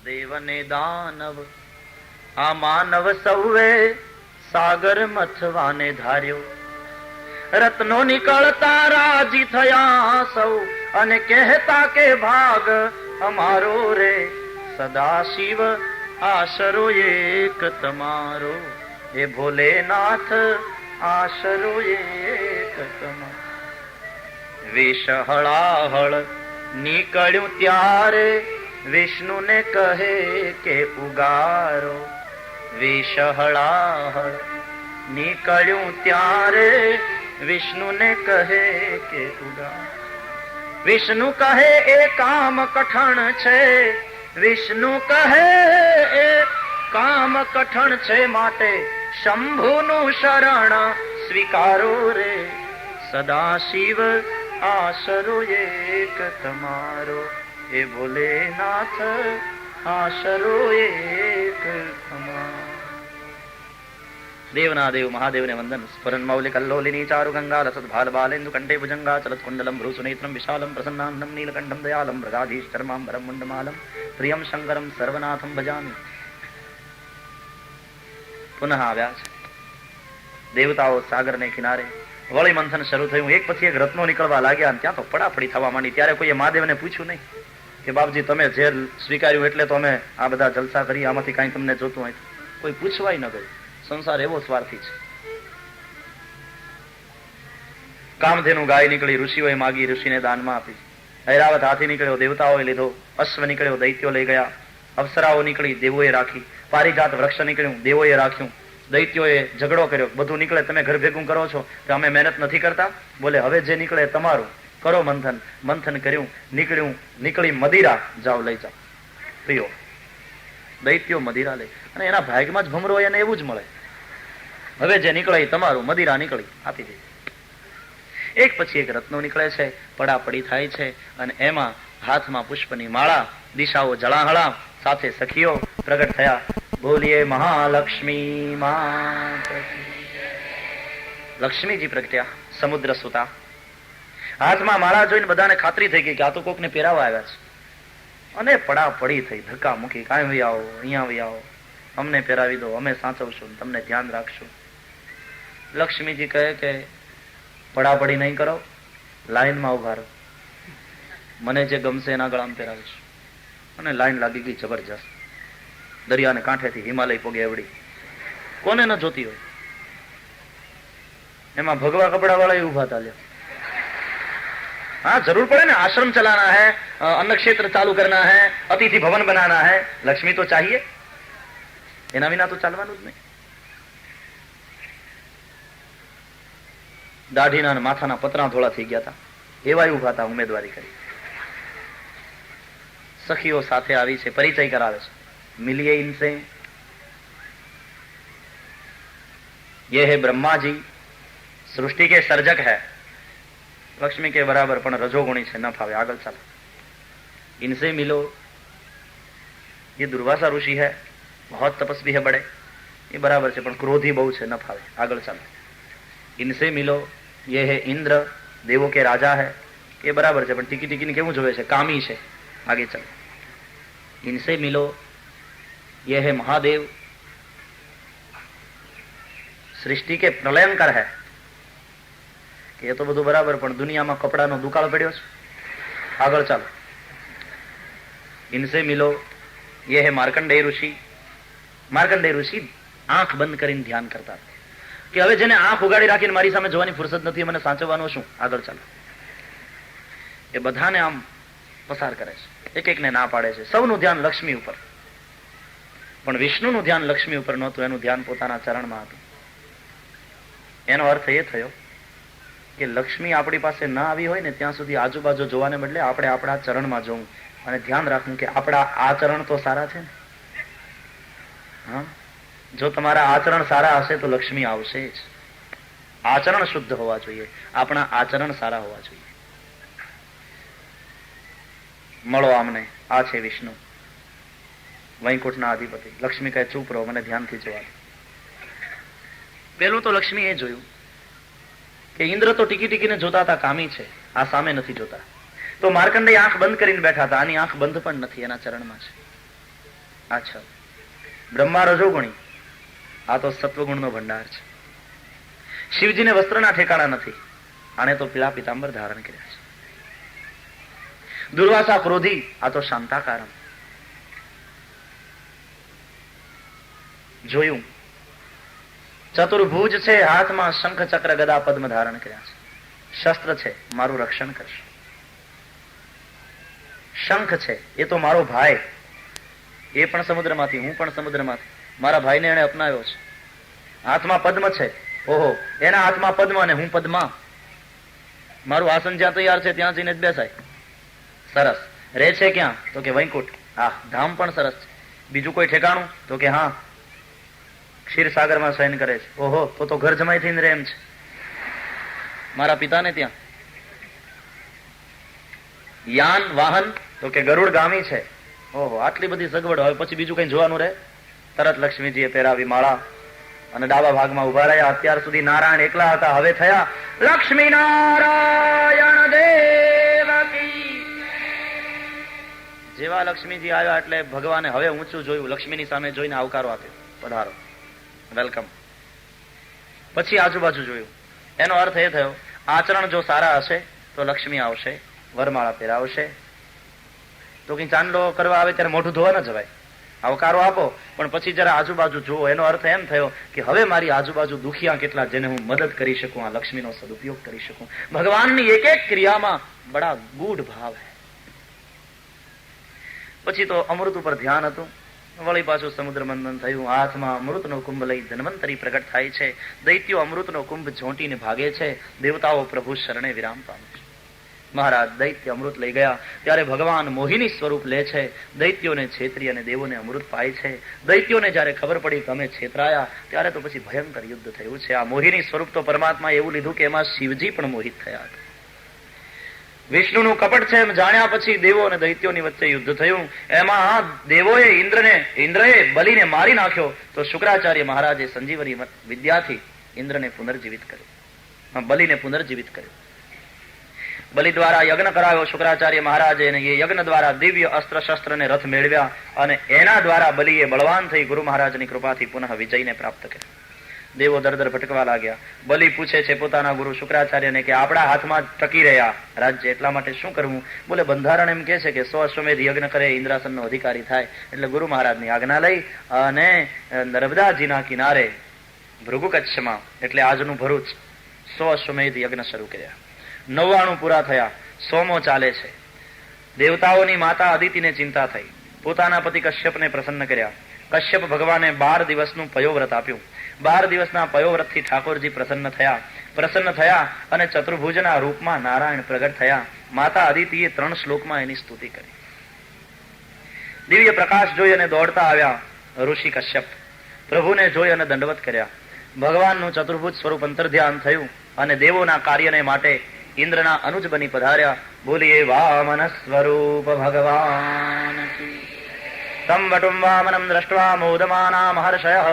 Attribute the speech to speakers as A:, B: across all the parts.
A: દેવને દાનવ આ માનવ સૌએ સાગર મથવાને ધાર્યો. રત્નો નીકળતા રાજી થયા સૌ અને કહેતા કે ભાગ અમારો રે. સદા શિવ આશરો એક તમારો, એ ભોલેનાથ આશરો એક તમારો. વિષ હળાહળ નીકળ્યું ત્યારે વિષ્ણુ ને કહે કે ઉગારો. વિષ હળાહળ નીકળ્યું ત્યારે વિષ્ણુ ને કહે કે ઉગારો. વિષ્ણુ કહે એ કામ કઠણ છે, વિષ્ણુ કહે એ કામ કઠણ છે, માટે શંભુનું શરણ સ્વીકારો રે. સદા શિવ આશરો એક તમારો, એ ભોલેનાથ આશરો એક તમારો. દેવના દેવ મહાદેવને વંદન. સ્ફુરન મૌલિ કલ્લોલિની ચારુ ગંગા રસદ ભાલ બાલેન્દુ કંઠે ભુજંગા ચલત કુંડલમ ભ્રુસુનેત્રમ વિશાલમ પ્રસન્નાન્નમ નીલકંઠમ દયાલમ મૃગાધીશ્ચરમાંબરમ મુંડમાલમ પ્રિયમ શંકરમ સર્વનાથમ ભજામિ. પુનઃ આવ્યા છે દેવતાઓ સાગરને કિનારે. વળી મંથન શરૂ થયું. એક પછી એક રત્નો નીકળવા લાગ્યા અને ત્યાં તો પડાપડી થવા માંડી. ત્યારે કોઈએ મહાદેવને પૂછ્યું નહીં કે બાપજી તમે ઝેર સ્વીકાર્યું એટલે તો અમે આ બધા જલસા કરી, આમાંથી કાંઈ તમને જોતું હોય. કોઈ પૂછવાય ન ગયું. સંસાર એવો સ્વાર્થી છે. કામધેનુ ગાય નીકળી, ઋષિઓએ માગી, ઋષિને દાનમાં આપી. ઐરાવત હાથી નીકળ્યો, દેવતાઓએ લીધો. અશ્વ નીકળ્યો, દૈત્યો લઈ ગયા. અપ્સરાઓ નીકળી, દેવોએ રાખી. પારિજાત વૃક્ષ નીકળ્યું, દેવોએ રાખ્યું. દૈત્યોએ ઝઘડો કર્યો, બધું નીકળે તમે ઘર ભેગું કરો છો કે અમે મહેનત નથી કરતા. બોલે હવે જે નીકળે તમારું, કરો મંથન. મંથન કર્યું, નીકળી મદિરા, જાઓ લઈ જાઓ પીઓ. દૈત્યો મદિરા લઈ, અને એના ભાગમાં જ ભમરો હોય એને એવું જ મળે. હવે જે નીકળે એ તમારું, મદિરા નીકળી આપી દે. એક પછી એક રત્નો નીકળે છે, પડાપડી થાય છે, અને એમાં હાથમાં પુષ્પની માળા, દિશાઓ જળાહળા, સાથે સખીઓ પ્રગટ થયા. બોલીએ મહાલક્ષ્મી માત. લક્ષ્મીજી પ્રગટ્યા, સમુદ્ર સુતા. હાથમાં માળા જોઈને બધાને ખાતરી થઈ ગઈ કે આ તો કોકને પહેરાવા આવ્યા છે. અને પડાપડી થઈ, ધક્કા મૂકી, કાંઈ વહી આવો, અહીંયા વહી આવો, અમને પહેરાવી દો, અમે સાચવશું, તમને ધ્યાન રાખશું. લક્ષ્મીજી કહે કે પડાપડી નહીં કરો, લાઈનમાં ઉભા રહો, મને જે ગમશે એના ગળામાં પહેરાવીશ. અને લાઈન લાગી ગઈ જબરજસ્ત. દરિયાને કાંઠેથી હિમાલય પોગે એવડી, કોને ન જોતી હોય. એમાં ભગવા કપડા વાળા ઉભા ચાલ્યા. हाँ जरूर पड़े ना, आश्रम चलाना है, अन्न क्षेत्र चालू करना है, अतिथि भवन बनाना है, लक्ष्मी तो चाहिए. एना विना तो चालવાનું જ નહીં. દાઢીના માથાના પતરા ધોળા થઈ ગયા હતા, એવા ઉભા હતા ઉમેદવારી કરી. સખીઓ સાથે આવી છે, પરિચય કરાવે છે. मिलिए इनसे, ये है ब्रह्मा जी, सृष्टि के सर्जक है. लक्ष्मी के बराबर पण रजोगुणी છે, ન ફાવે, આગળ ચાલો. इनसे मिलो, ये दुर्वासा ऋषि है, बहुत तपस्वी है बड़े, ये बराबर છે પણ क्रोधी બહુ છે, ન ફાવે, આગળ ચાલો. इनसे मिलो, ये है इंद्र, देवों के राजा है, ये बराबर છે પણ ટીકી ટીકીને કેવું જોવે છે, કામી છે, आगे चलो. इनसे मिलो, ये है महादेव, सृष्टि के प्रलयंकर है. કે એ તો બધું બરાબર પણ દુનિયામાં કપડાનો દુકાળ પડ્યો છે, આગળ ચાલો. इनसे मिलो, ये है मार्कंडेय ऋषि. मार्कंडेय ऋषि આંખ બંધ કરીને ધ્યાન કરતા કે હવે જેને આંખ ઉગાડી રાખીને મારી સામે જોવાની ફુરસદ નથી, મને સાચવવાનો શું, આગળ ચાલો. એ બધાને આમ પસાર કરે છે, એક એકને ના પાડે છે. સૌનું ધ્યાન લક્ષ્મી ઉપર, પણ વિષ્ણુનું ધ્યાન લક્ષ્મી ઉપર નહોતું, એનું ધ્યાન પોતાના ચરણમાં હતું. એનો અર્થ એ થયો કે લક્ષ્મી આપણી પાસે ના આવી હોય ને ત્યાં સુધી આજુબાજુ જોવાને બદલે આપણે આપણા ચરણમાં જોવું અને ધ્યાન રાખવું કે આપણા આચરણ તો સારા છે ને. હા, જો તમારા આચરણ સારા હશે તો લક્ષ્મી આવશે જ. આચરણ શુદ્ધ હોવા જોઈએ, આપણા આચરણ સારા હોવા જોઈએ. મળો આમને, આ છે વિષ્ણુ, વૈકુંઠના અધિપતિ. લક્ષ્મી કહે ચૂપ રહો, મને ધ્યાનથી જોવા. પેલું તો લક્ષ્મી એ જોયું કે ઇન્દ્ર તો ટીકી ટીકીને જોતા હતા, કામી છે, આ સામે નથી જોતા. તો માર્કંડેય આંખ બંધ કરીને બેઠા હતા, આની આંખ બંધ પણ નથી, એના ચરણમાં છે. અચ્છા, બ્રહ્મા રજોગુણી, આ તો સત્વગુણનો ભંડાર છે. શિવજીને વસ્ત્રના ઠેકાણા નથી, આને તો પીળા પિતાંબર ધારણ કર્યા છે. દુર્વાસા ક્રોધી, આ તો શાંતાકારમ. જોયું, ચતુર્ભુજ છે, હાથમાં શંખ ચક્ર ગદા પદ્મ ધારણ કર્યા છે. શસ્ત્ર છે, મારું રક્ષણ કરશે. શંખ છે, એ તો મારો ભાઈ, એ પણ સમુદ્રમાંથી, હું પણ સમુદ્રમાંથી, મારા ભાઈને એને અપનાવ્યો છે. હાથમાં પદ્મ છે, ઓહો, એના હાથમાં પદ્મ અને હું પદ્મા. મારું આસન જ્યાં તૈયાર છે ત્યાં જઈને જ બેસાય. સરસ. રહે છે ક્યાં? તો કે વૈકુંઠ. હા, ધામ પણ સરસ છે. બીજું કોઈ ઠેકાણું? તો કે હા, ક્ષીરસાગરમાં શયન કરે છે. ઓહો, તો ઘર જમાઈ થઈને રહે એમ છે. મારા પિતાને ત્યાં યાન વાહન, તો કે ગરુડ ગામી છે. ઓહો, આટલી બધી સગવડ, હવે પછી બીજું કઈ જોવાનું રહે? તરત લક્ષ્મીજીએ પહેરાવી માળા અને ડાબા ભાગમાં ઉભા રહ્યા. અત્યાર સુધી નારાયણ એકલા હતા, હવે થયા લક્ષ્મી નારાયણ દેવકી. જેવા લક્ષ્મીજી આવ્યા એટલે ભગવાને હવે ઊંચું જોયું, લક્ષ્મીની સામે જોઈને આવકારો આપ્યો, પધારો, વેલકમ. પછી આજુબાજુ જોયું. એનો અર્થ એ થયો, આચરણ જો સારા હશે તો લક્ષ્મી આવશે, વરમાળા પહેરાવશે. તો કઈ ચાંદલો કરવા આવે ત્યારે મોઢું ધોવા ન જવાય, આવકારો આપો, પણ પછી જરા આજુબાજુ જુઓ. એનો અર્થ એમ થયો કે હવે મારી આજુબાજુ દુખિયા કેટલા, જેને હું મદદ કરી શકું, આ લક્ષ્મીનો સદુપયોગ કરી શકું. ભગવાનની એક એક ક્રિયામાં બડા ગૂઢ ભાવ હે. પછી તો અમૃત ઉપર ધ્યાન હતું. વળી પાછું સમુદ્ર મંથન થયું. હાથમાં અમૃતનો કુંભ લઈ ધન્વંતરી પ્રગટ થાય છે. દૈત્યો અમૃતનો કુંભ ઝોંટીને ભાગે છે. દેવતાઓ પ્રભુ શરણે વિરામ પામે છે. મહારાજ દૈત્ય અમૃત લઈ ગયા ત્યારે ભગવાન મોહિની સ્વરૂપ લે છે. દૈત્યોને છેતરી અને દેવોને અમૃત પાય છે. દૈત્યોને જયારે ખબર પડી કે અમે છેતરાયા, ત્યારે તો પછી ભયંકર યુદ્ધ થયું છે. આ મોહિની સ્વરૂપ તો પરમાત્મા એવું લીધું કે એમાં શિવજી પણ મોહિત થયા હતા. વિષ્ણુનું કપટ છે એમ જાણ્યા પછી દેવો અને દૈત્યોની વચ્ચે યુદ્ધ થયું. એમાં દેવોએ ઇન્દ્રએ બલિને મારી નાખ્યો, તો શુક્રાચાર્ય મહારાજે સંજીવની વિદ્યાથી ઇન્દ્રને પુનર્જીવિત કર્યો, બલિને પુનર્જીવિત કર્યો. બલિ દ્વારા યજ્ઞ કરાયો શુક્રાચાર્ય મહારાજે, અને એ યજ્ઞ દ્વારા દિવ્ય અસ્ત્ર શસ્ત્ર ને રથ મેળવ્યા, અને એના દ્વારા બલિએ બળવાન થઈ ગુરુ મહારાજની કૃપાથી પુનઃ વિજયને પ્રાપ્ત કર્યો. દેવો દરદર ભટકવા લાગ્યા. બલિ પૂછે છે પોતાના ગુરુ શુક્રાચાર્યને કે આપણા હાથમાં ટકી રહ્યા રાજ્ય, એટલા માટે શું કરવું? બોલે બંધારણ એમ કે છે કે 100 અશ્વમેધ યજ્ઞ કરે ઇન્દ્રાસનનો અધિકારી થાય. એટલે ગુરુ મહારાજની આજ્ઞા લઈ અને નર્મદાજીના કિનારે ભૃગુકચ્છમાં, એટલે આજનું ભરૂચ, 100 અશ્વમેધ યજ્ઞ શરૂ કર્યા. 99 પૂરા થયા. 100મો ચાલે છે. દેવતાઓની માતા અદિતિને ચિંતા થઈ. પોતાના પતિ કશ્યપને પ્રસન્ન કર્યા. કશ્યપ ભગવાને 12 દિવસનું પયોવ્રત આપ્યું. 12 દિવસના પયોવ્રતથી ઠાકોરજી પ્રસન્ન થયા અને ચતુર્ભુજના રૂપમાં નારાયણ પ્રગટ થયા. માતા અદિતિએ 3 શ્લોકમાં એની સ્તુતિ કરી. દિવ્ય પ્રકાશ જોઈ અને દોડતા આવ્યા ઋષિ કશ્યપ. પ્રભુને જોઈ અને દંડવત કર્યા. ભગવાનનું ચતુર્ભુજ સ્વરૂપ અંતર્ધ્યાન થયું અને દેવોના કાર્યને માટે ઇન્દ્રના અનુજ બની પધાર્યા. બોલીએ વામન સ્વરૂપ ભગવાન તમ વટું વામનમ દ્રષ્ટવા મોદમાના મહર્ષયઃ.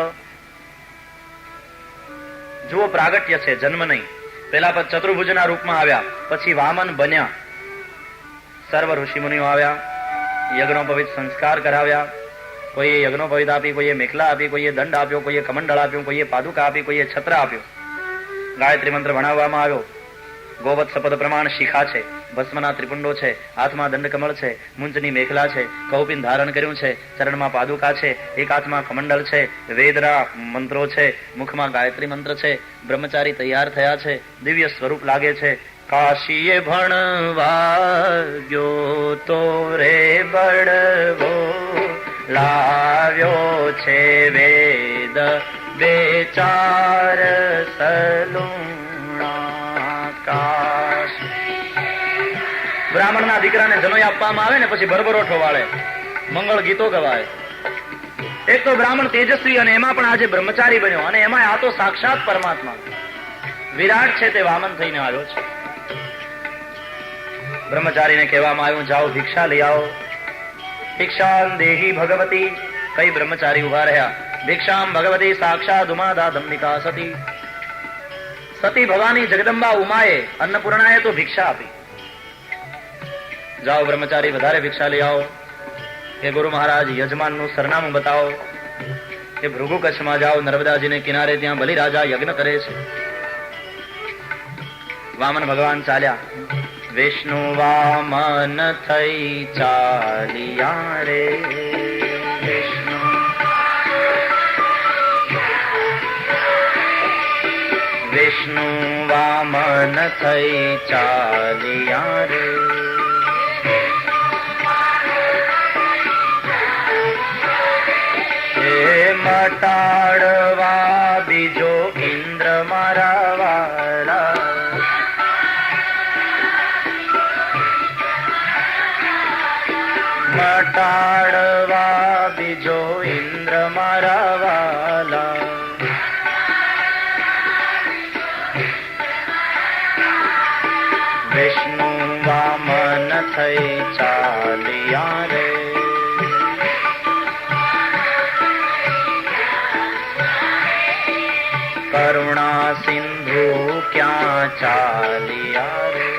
A: જુઓ, પ્રાગટ્ય છે, જન્મ નહીં. પેલા ચતુર્ભુજના રૂપમાં આવ્યા, પછી વામન બન્યા. સર્વ ઋષિમુનિઓ આવ્યા, યજ્ઞોપવિત સંસ્કાર કરાવ્યા. કોઈએ યજ્ઞોપવિત આપી, કોઈએ મેખલા આપી, કોઈએ દંડ આપ્યો, કોઈએ કમંડળ આપ્યું, કોઈએ પાદુકા આપી, કોઈએ છત્ર આપ્યો. ગાયત્રી મંત્ર ભણાવવામાં આવ્યો. ગોવત્સ પદ પ્રમાણ શિખા છે, ભસ્મના ત્રિપુંડો છે, હાથમાં દંડકમળ છે, મુંજની મેખલા છે, કૌપિન ધારણ કર્યું છે, ચરણમાં પાદુકા છે, એક હાથમાં કમંડળ છે, વેદના મંત્રો છે, મુખમાં ગાયત્રી મંત્ર છે. બ્રહ્મચારી તૈયાર થયા છે. દિવ્ય સ્વરૂપ લાગે છે. કાશીએ ભણવા ગયો તો રે બળવો લાવ્યો છે વેદ બેચાર સલુણાકાશ. બ્રાહ્મણના દીકરાને જનોઈ આપવામાં આવે ને પછી ભરભરોઠો વાળે, મંગળ ગીતો ગવાય. એક તો બ્રાહ્મણ તેજસ્વી, અને એમાં પણ આજે બ્રહ્મચારી બન્યો, અને એમાં આ તો સાક્ષાત પરમાત્મા વિરાટ છે, તે વામન થઈને આવ્યો છે. બ્રહ્મચારીને કહેવામાં આવ્યું, જાઓ ભિક્ષા લઈ આવો. ભિક્ષામ દેહી ભગવતી. કઈ બ્રહ્મચારી ઉભા રહ્યા. ભિક્ષામ ભગવતી સાક્ષાત ઉમા દાદંબિકા સતી. સતી ભવાની જગદંબા ઉમાએ અન્નપૂર્ણાએ તો ભિક્ષા આપી. જાઓ બ્રહ્મચારી, વધારે ભિક્ષા લઈ આવો. કે ગુરુ મહારાજ યજમાનનું સરનામું બતાવો. કે ભૃગુ કચ્છમાં જાઓ, નર્મદાજીને કિનારે ત્યાં બલિરાજા યજ્ઞ કરે છે. વામન ભગવાન ચાલ્યા. વિષ્ણુ વામન થઈ ચાલ્યા રે. વિષ્ણુ વામન થઈ ચાલ્યા રે. મટાડવા બીજો ઇન્દ્ર મારા વાલા. મટાડવા બીજો ઇન્દ્ર મારા વાલા. વિષ્ણુ વામન થઈ ચાલ્યા રે. કરુણા સિંધુ ક્યાં ચાલ્યા રે.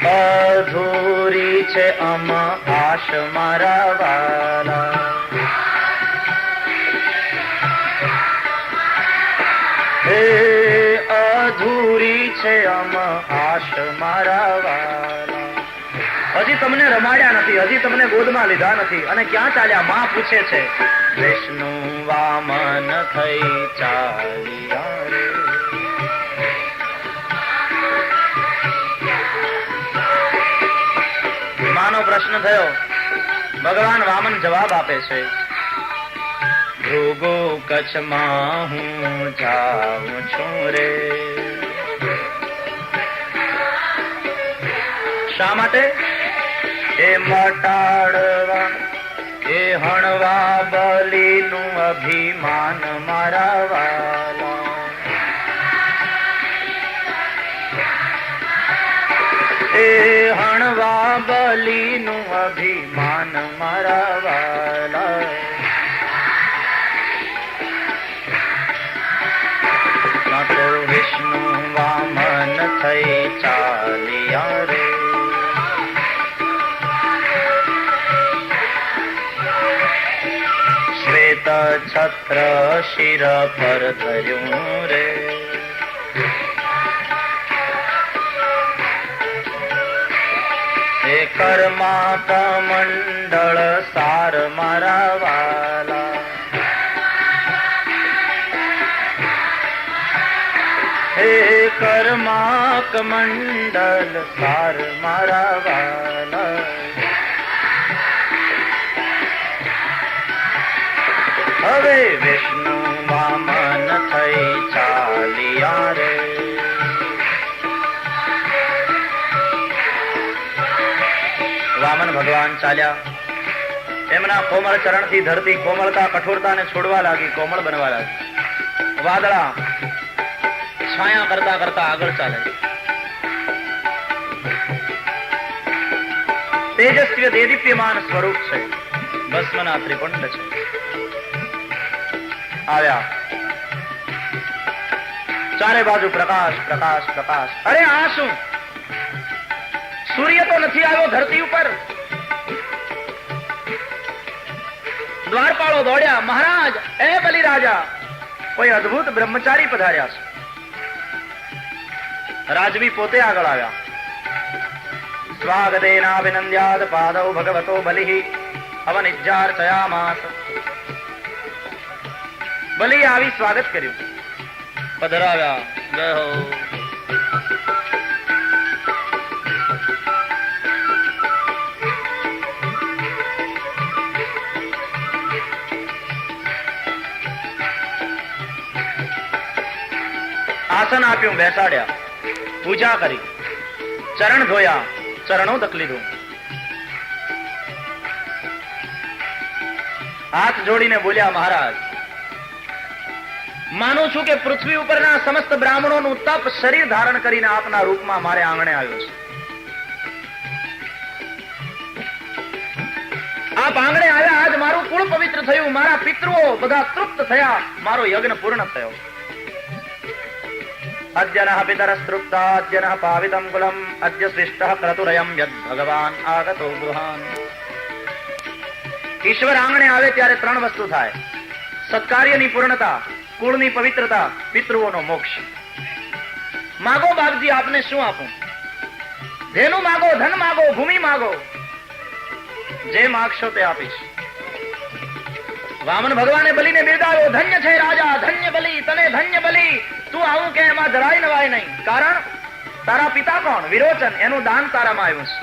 A: અધૂરી છે આશ મારા વાલા. હે અધૂરી છે આશ મારા વાલા. હજી તમને રમાડ્યા નથી, હજી તમને ગોદમાં લીધા નથી, અને ક્યાં ચાલ્યા? માં પૂછે છે. વિષ્ણુ વામન થઈ ચાલ્યા રે. માનો પ્રશ્ન થયો. ભગવાન વામન જવાબ આપે છે. ભૃગુ કચ્છમાં હું જાઉં છું રે. શા માટે? એ મટાડવા, એ હણવા બલીનું અભિમાન મારા વાલા. એ હણવા બલીનું અભિમાન મારા વાલા. તો વિષ્ણુ વામન થઈ ચાલ્યા રે. શ્વેત છત્ર શિર પર ધર્યું રે. એ કર્મા કમંડળ સાર મારા વાલા. હે કર્મા કમંડળ સાર મારા વાલા. હવે વિષ્ણુ વામન થઈ ચાલ્યા રે. વામન ભગવાન ચાલ્યા. એમના કોમળ ચરણથી ધરતી કોમળતા કઠોરતાને છોડવા લાગી, કોમળ બનવા લાગી. વાદળા છાયા કરતા કરતા આગળ ચાલે. તેજસ્વી દેદીપ્યમાન સ્વરૂપ છે. ભસ્મના ત્રિપુંડ છે. આવ્યા. ચારે બાજુ પ્રકાશ પ્રકાશ પ્રકાશ. અરે આ શું? સૂર્ય તો નથી આવ્યો ધરતી ઉપર. દ્વારપાળો દોડ્યા. મહારાજ, એ બલિરાજા, કોઈ અદ્ભુત બ્રહ્મચારી પધાર્યા છે. રાજવી પોતે આગળ આવ્યા. સ્વાગતેનાભિનંદ્યાદ પાદૌ ભગવતો બલિ અવનિજ્જાર્ચયામાસ. બલિ આવી સ્વાગત કર્યું. પધરાવ્યા. જય હો. આસન આપ્યું, બેસાડ્યા. પૂજા કરી, ચરણ ધોયા, ચરણો દક લીધું. હાથ જોડીને બોલ્યા, મહારાજ, માનું છું કે પૃથ્વી ઉપરના સમસ્ત બ્રાહ્મણોનું તપ શરીર ધારણ કરીને આપના રૂપમાં મારે આંગણે આવ્યો છે. આપ આંગણે આવ્યા, આજ મારું કુળ પવિત્ર થયું, મારા પિતૃઓ બધા તૃપ્ત થયા, મારો યજ્ઞ પૂર્ણ થયો. અદ્યનઃ પિતરસ્તૃપ્તા અદ્યનઃ પાવિતમ કુલમ અદ્ય સૃષ્ટઃ ક્રતુરયમ યદ ભગવાન આગતો ગૃહાન. ઈશ્વર આંગણે આવે ત્યારે ત્રણ વસ્તુ થાય: સત્કાર્યની પૂર્ણતા, કુળની પવિત્રતા, પિતૃઓનો મોક્ષ. માગો બાપજી, આપને શું આપું? ધેનું માગો, ધન માગો, ભૂમિ માગો, જે માગશો તે આપીશ. વામન ભગવાને બલીને બિરદાવ્યો, ધન્ય છે રાજા, ધન્ય બલી, તને ધન્ય બલી. તું આવું કે એમાં જરાય નવાય નહીં. કારણ તારા પિતા કોણ? વિરોચન, એનું દાન તારામાં આવ્યું છે.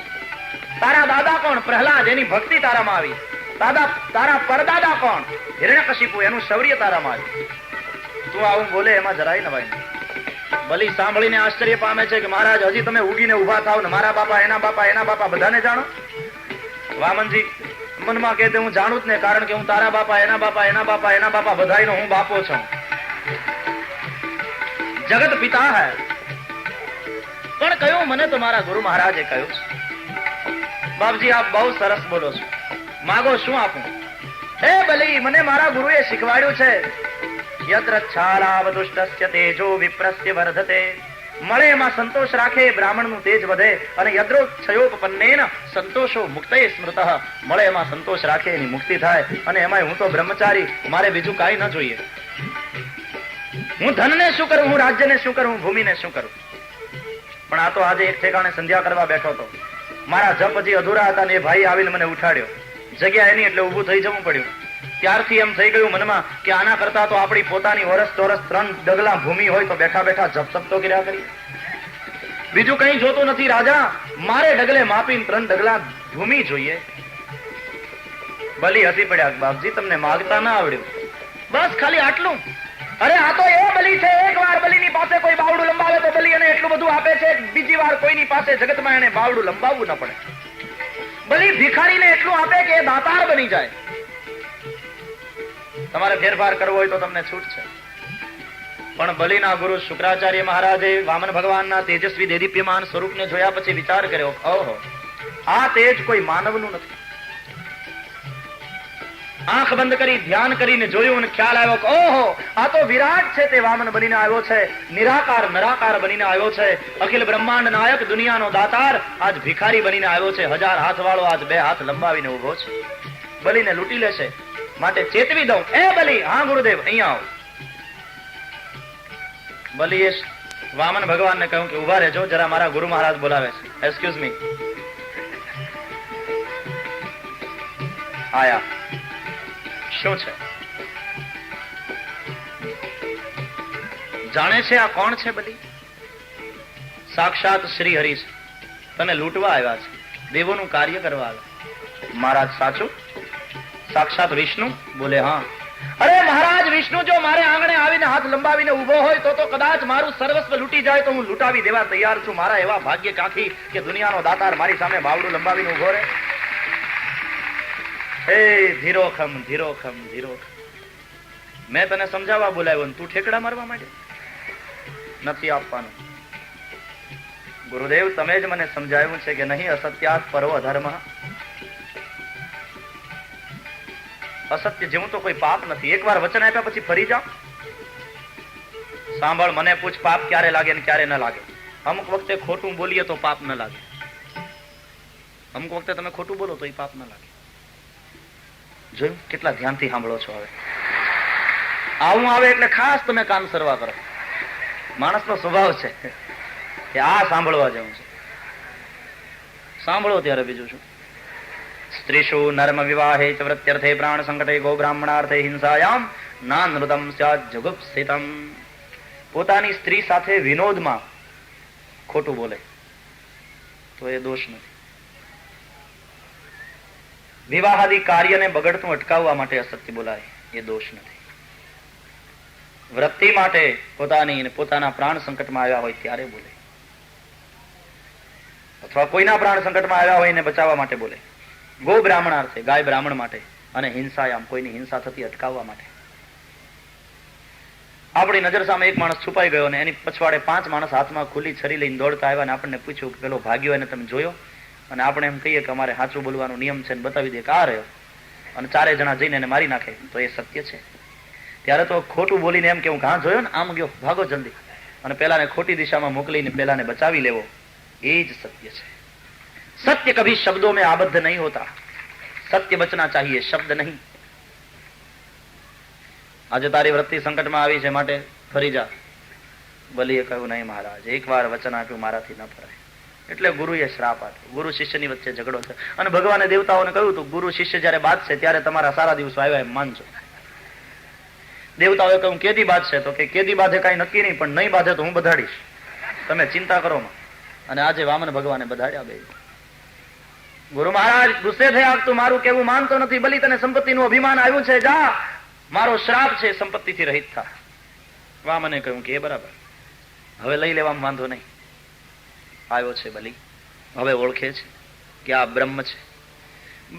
A: તારા દાદા કોણ? પ્રહલાદ, એની ભક્તિ તારામાં આવી. તારા પરદાદા કોણ? હિરણ્યકશિપુ, એનું શૌર્ય તારામાં આવ્યું. તું આવું બોલે એમાં જરાય નવાય નહીં. બલી સાંભળીને આશ્ચર્ય પામે છે કે મહારાજ, હજી તમે ઉગીને ઉભા થાવ ને મારા બાપા, એના બાપા બધાને જાણો? વામનજી મનમાં કહે હું જાણું જ ને, કારણ કે હું તારા બાપા, એના બાપા બધાયનો હું બાપો છું. જગત પિતા હૈ. પણ કહ્યું મને તો મારા ગુરુ મહારાજે કહ્યું છે. બાપજી આપ બહુ સરસ બોલો છો, માગો શું આપું? એ બલી, મને મારા ગુરુએ શીખવાડ્યું છે, યત્ર છાલાવદુષ્ટસ્ય તેજો વિપ્રસ્ય વર્ધતે. મળે એમાં સંતોષ રાખે, બ્રાહ્મણનું તેજ વધે. અને યદ્રોક્ષયોપન્નેન સંતોષો મુક્તયે સ્મૃતઃ. મળે એમાં સંતોષ રાખે, એની મુક્તિ થાય. અને એમાં હું તો બ્રહ્મચારી, મારે બીજું કાંઈ ન જોઈએ. હું ધનને શું કરું, હું રાજ્યને શું કરું, હું ભૂમિને શું કરું? પણ આ તો આજે એક ઠેકાણે સંધ્યા કરવા બેઠો હતો. મારા જપ હજી અધૂરા હતા ને એ ભાઈ આવીને મને ઉઠાડ્યો. જગ્યા એની એટલે ઊભું થઈ જવું પડ્યું. ત્યારથી એમ થઈ ગયું મનમાં કે આના કરતા તો આપણી પોતાની વર્ષ ચોરસ 3 ડગલા ભૂમિ હોય તો બેઠા બેઠા જપ તો કર્યા કરી. બીજું કઈ જોતું નથી રાજા, મારે ડગલે માપીને 3 ડગલા ભૂમિ જોઈએ. બલી હસી પડ્યા, બાપજી તમને માગતા ના આવડ્યું, બસ ખાલી આટલું? અરે આ તો એ બલી છે, એક વાર બલીની પાસે કોઈ બાવડું લંબાવે તો બલી એને એટલું બધું આપે છે, બીજી વાર કોઈની પાસે જગતમાં એને બાવડું લંબાવવું ન પડે. બલી ભિખારીને એટલું આપે કે એ દાતાર બની જાય. તમારે ફેરફાર કરવો હોય તો તમને છૂટ છે. પણ બલીના ગુરુ શુક્રાચાર્ય મહારાજે વામન ભગવાનના તેજસ્વી દેદીપ્યમાન સ્વરૂપને જોયા પછી વિચાર કર્યો, ઓહો, આ તેજ કોઈ માનવનું નથી. આંખ બંધ કરી ધ્યાન કરીને જોયું અને ખ્યાલ આવ્યો કે ઓહો, આ તો વિરાટ છે, તે વામન બનીને આવ્યો છે, નિરાકાર નરાકાર બનીને આવ્યો છે, અખિલ બ્રહ્માંડ નાયક, દુનિયાનો દાતાર આજ ભિખારી બનીને આવ્યો છે, 1000 હાથ વાળો આજ 2 હાથ લંબાવીને ઉભો છે. બલીને લૂંટી લેશે માટે ચેતવી દઉં. એ બલી, હા ગુરુદેવ અહીંયા આવો. બલીએ વામન ભગવાનને કહ્યું કે ઉભા રહેજો, જરા મારા ગુરુ મહારાજ બોલાવે છે. Excuse me. આયા. શું છે? જાણે છે આ કોણ છે બલી? સાક્ષાત શ્રી હરિ છે. તને લૂંટવા આવ્યા છે, દેવોનું કાર્ય કરવા આવ્યા. મહારાજ સાચું? સાક્ષાત વિષ્ણુ? બોલે હા. અરે મહારાજ, વિષ્ણુ જો મારે આંગણે આવીને હાથ લંબાવીને ઉભો હોય તો કદાચ મારું સર્વસ્વ લૂંટી જાય તો હું લૂંટાવી દેવા તૈયાર છું. મારા એવા ભાગ્ય કાખી કે દુનિયાનો દાતાર મારી સામે બાવડું લંબાવીને ઉભો રહે. હે ધીરોખમ ધીરોખમ ધીરોખમ, મેં તને સમજાવવા બોલાવ્યો ને તું ઠેકડા મારવા માંડ્યો? નથી આપવાનું. ગુરુદેવ તમે જ મને સમજાવ્યું છે કે નહીં અસત્યાત પરો અધર્મ. અસત્ય જેવું તો કોઈ પાપ નથી. એકવાર વચન આપ્યા પછી ફરી જાઓ. સાંભળ, મને પૂછ, પાપ ક્યારે લાગે ને ક્યારે ન લાગે? અમુક વખતે ખોટું બોલીએ તો પાપ ન લાગે, અમુક વખતે તમે ખોટું બોલો તો એ પાપ ન લાગે. જોયું કેટલા ધ્યાનથી સાંભળો છો? હવે આવું આવે એટલે ખાસ તમે કાન સરવા કરો. માણસનો સ્વભાવ છે કે આ સાંભળવા જેવું છે. સાંભળો ત્યારે બીજું શું? સ્ત્રીષુ નર્મ વિવાહે ચ વૃત્યર્થે પ્રાણ સંકટે ગો બ્રાહ્મણાર્થે હિંસાયામ નાનૃતમ સ્યાદ જગુપ્સિતમ. પોતાની સ્ત્રી સાથે વિનોદમાં ખોટું બોલે તો એ દોષ નથી. વિવાહાદી કાર્યને બગડતું અટકાવવા માટે અસત્ય બોલાય એ દોષ નથી. વૃત્તિ માટે પોતાના પ્રાણ સંકટમાં આવ્યા હોય ત્યારે બોલે, અથવા કોઈના પ્રાણ સંકટમાં આવ્યા હોય એને બચાવવા માટે બોલે. ગો બ્રાહ્મણાર્થે, ગાય બ્રાહ્મણ માટે. અને હિંસાયામ, કોઈની હિંસા થતી અટકાવવા માટે. આપણી નજર સામે એક માણસ છુપાઈ ગયો અને એની પછવાડે 5 માણસ હાથમાં ખુલ્લી છરી લઈને દોડતા આવ્યા અને આપણને પૂછ્યું કે પેલો ભાગ્યો એને તમે જોયો? અને આપણે એમ કહીએ કે અમારે સાચું બોલવાનો નિયમ છે, બતાવી દે કે આ રહ્યો, અને 4 જણા જઈને એને મારી નાખે તો એ સત્ય છે. ત્યારે તો ખોટું બોલીને એમ કે હું ઘા જોયો ને, આમ ગયો, ભાગો જલ્દી. અને પેલાને ખોટી દિશામાં મોકલીને પેલાને બચાવી લેવો, એ જ સત્ય છે. सत्य कभी शब्दों में आबद्ध नहीं होता, सत्य बचना चाहिए, शब्द नहीं. આજે તારી વૃત્તિ સંકટમાં આવી છે માટે ફરી જા. બલીએ કહ્યું, નહીં મહારાજ, એકવાર વચન આપ્યું મારાથી ન ફરાય. એટલે ગુરુએ શ્રાપ આપ્યો. ગુરુ શિષ્યની વચ્ચે ઝઘડો થયો અને ભગવાને દેવતાઓને કહ્યું હતું, ગુરુ શિષ્ય જયારે બાંધશે ત્યારે તમારા સારા દિવસો આવ્યા એમ માનજો. દેવતાઓએ કહ્યું, કેદી બાંધશે? તો કે કેદી બાંધે કાંઈ નક્કી નહીં, પણ નહીં બાંધે તો હું બધાડીશ, તમે ચિંતા કરો માં. અને આજે વામન ભગવાને બધાડ્યા બે. ગુરુ મહારાજ ગુસ્સે થયા, તું મારું કેવું માનતો નથી, બલી તને સંપત્તિનું અભિમાન આવ્યું છે, જા, મારો શ્રાપ છે, સંપત્તિથી રહિત થા. વામને કહ્યું કે એ બરાબર, હવે લઈ લેવામાં વાંધો નહીં. આવ્યો છે બલી, હવે ઓળખે છે કે આ બ્રહ્મ છે.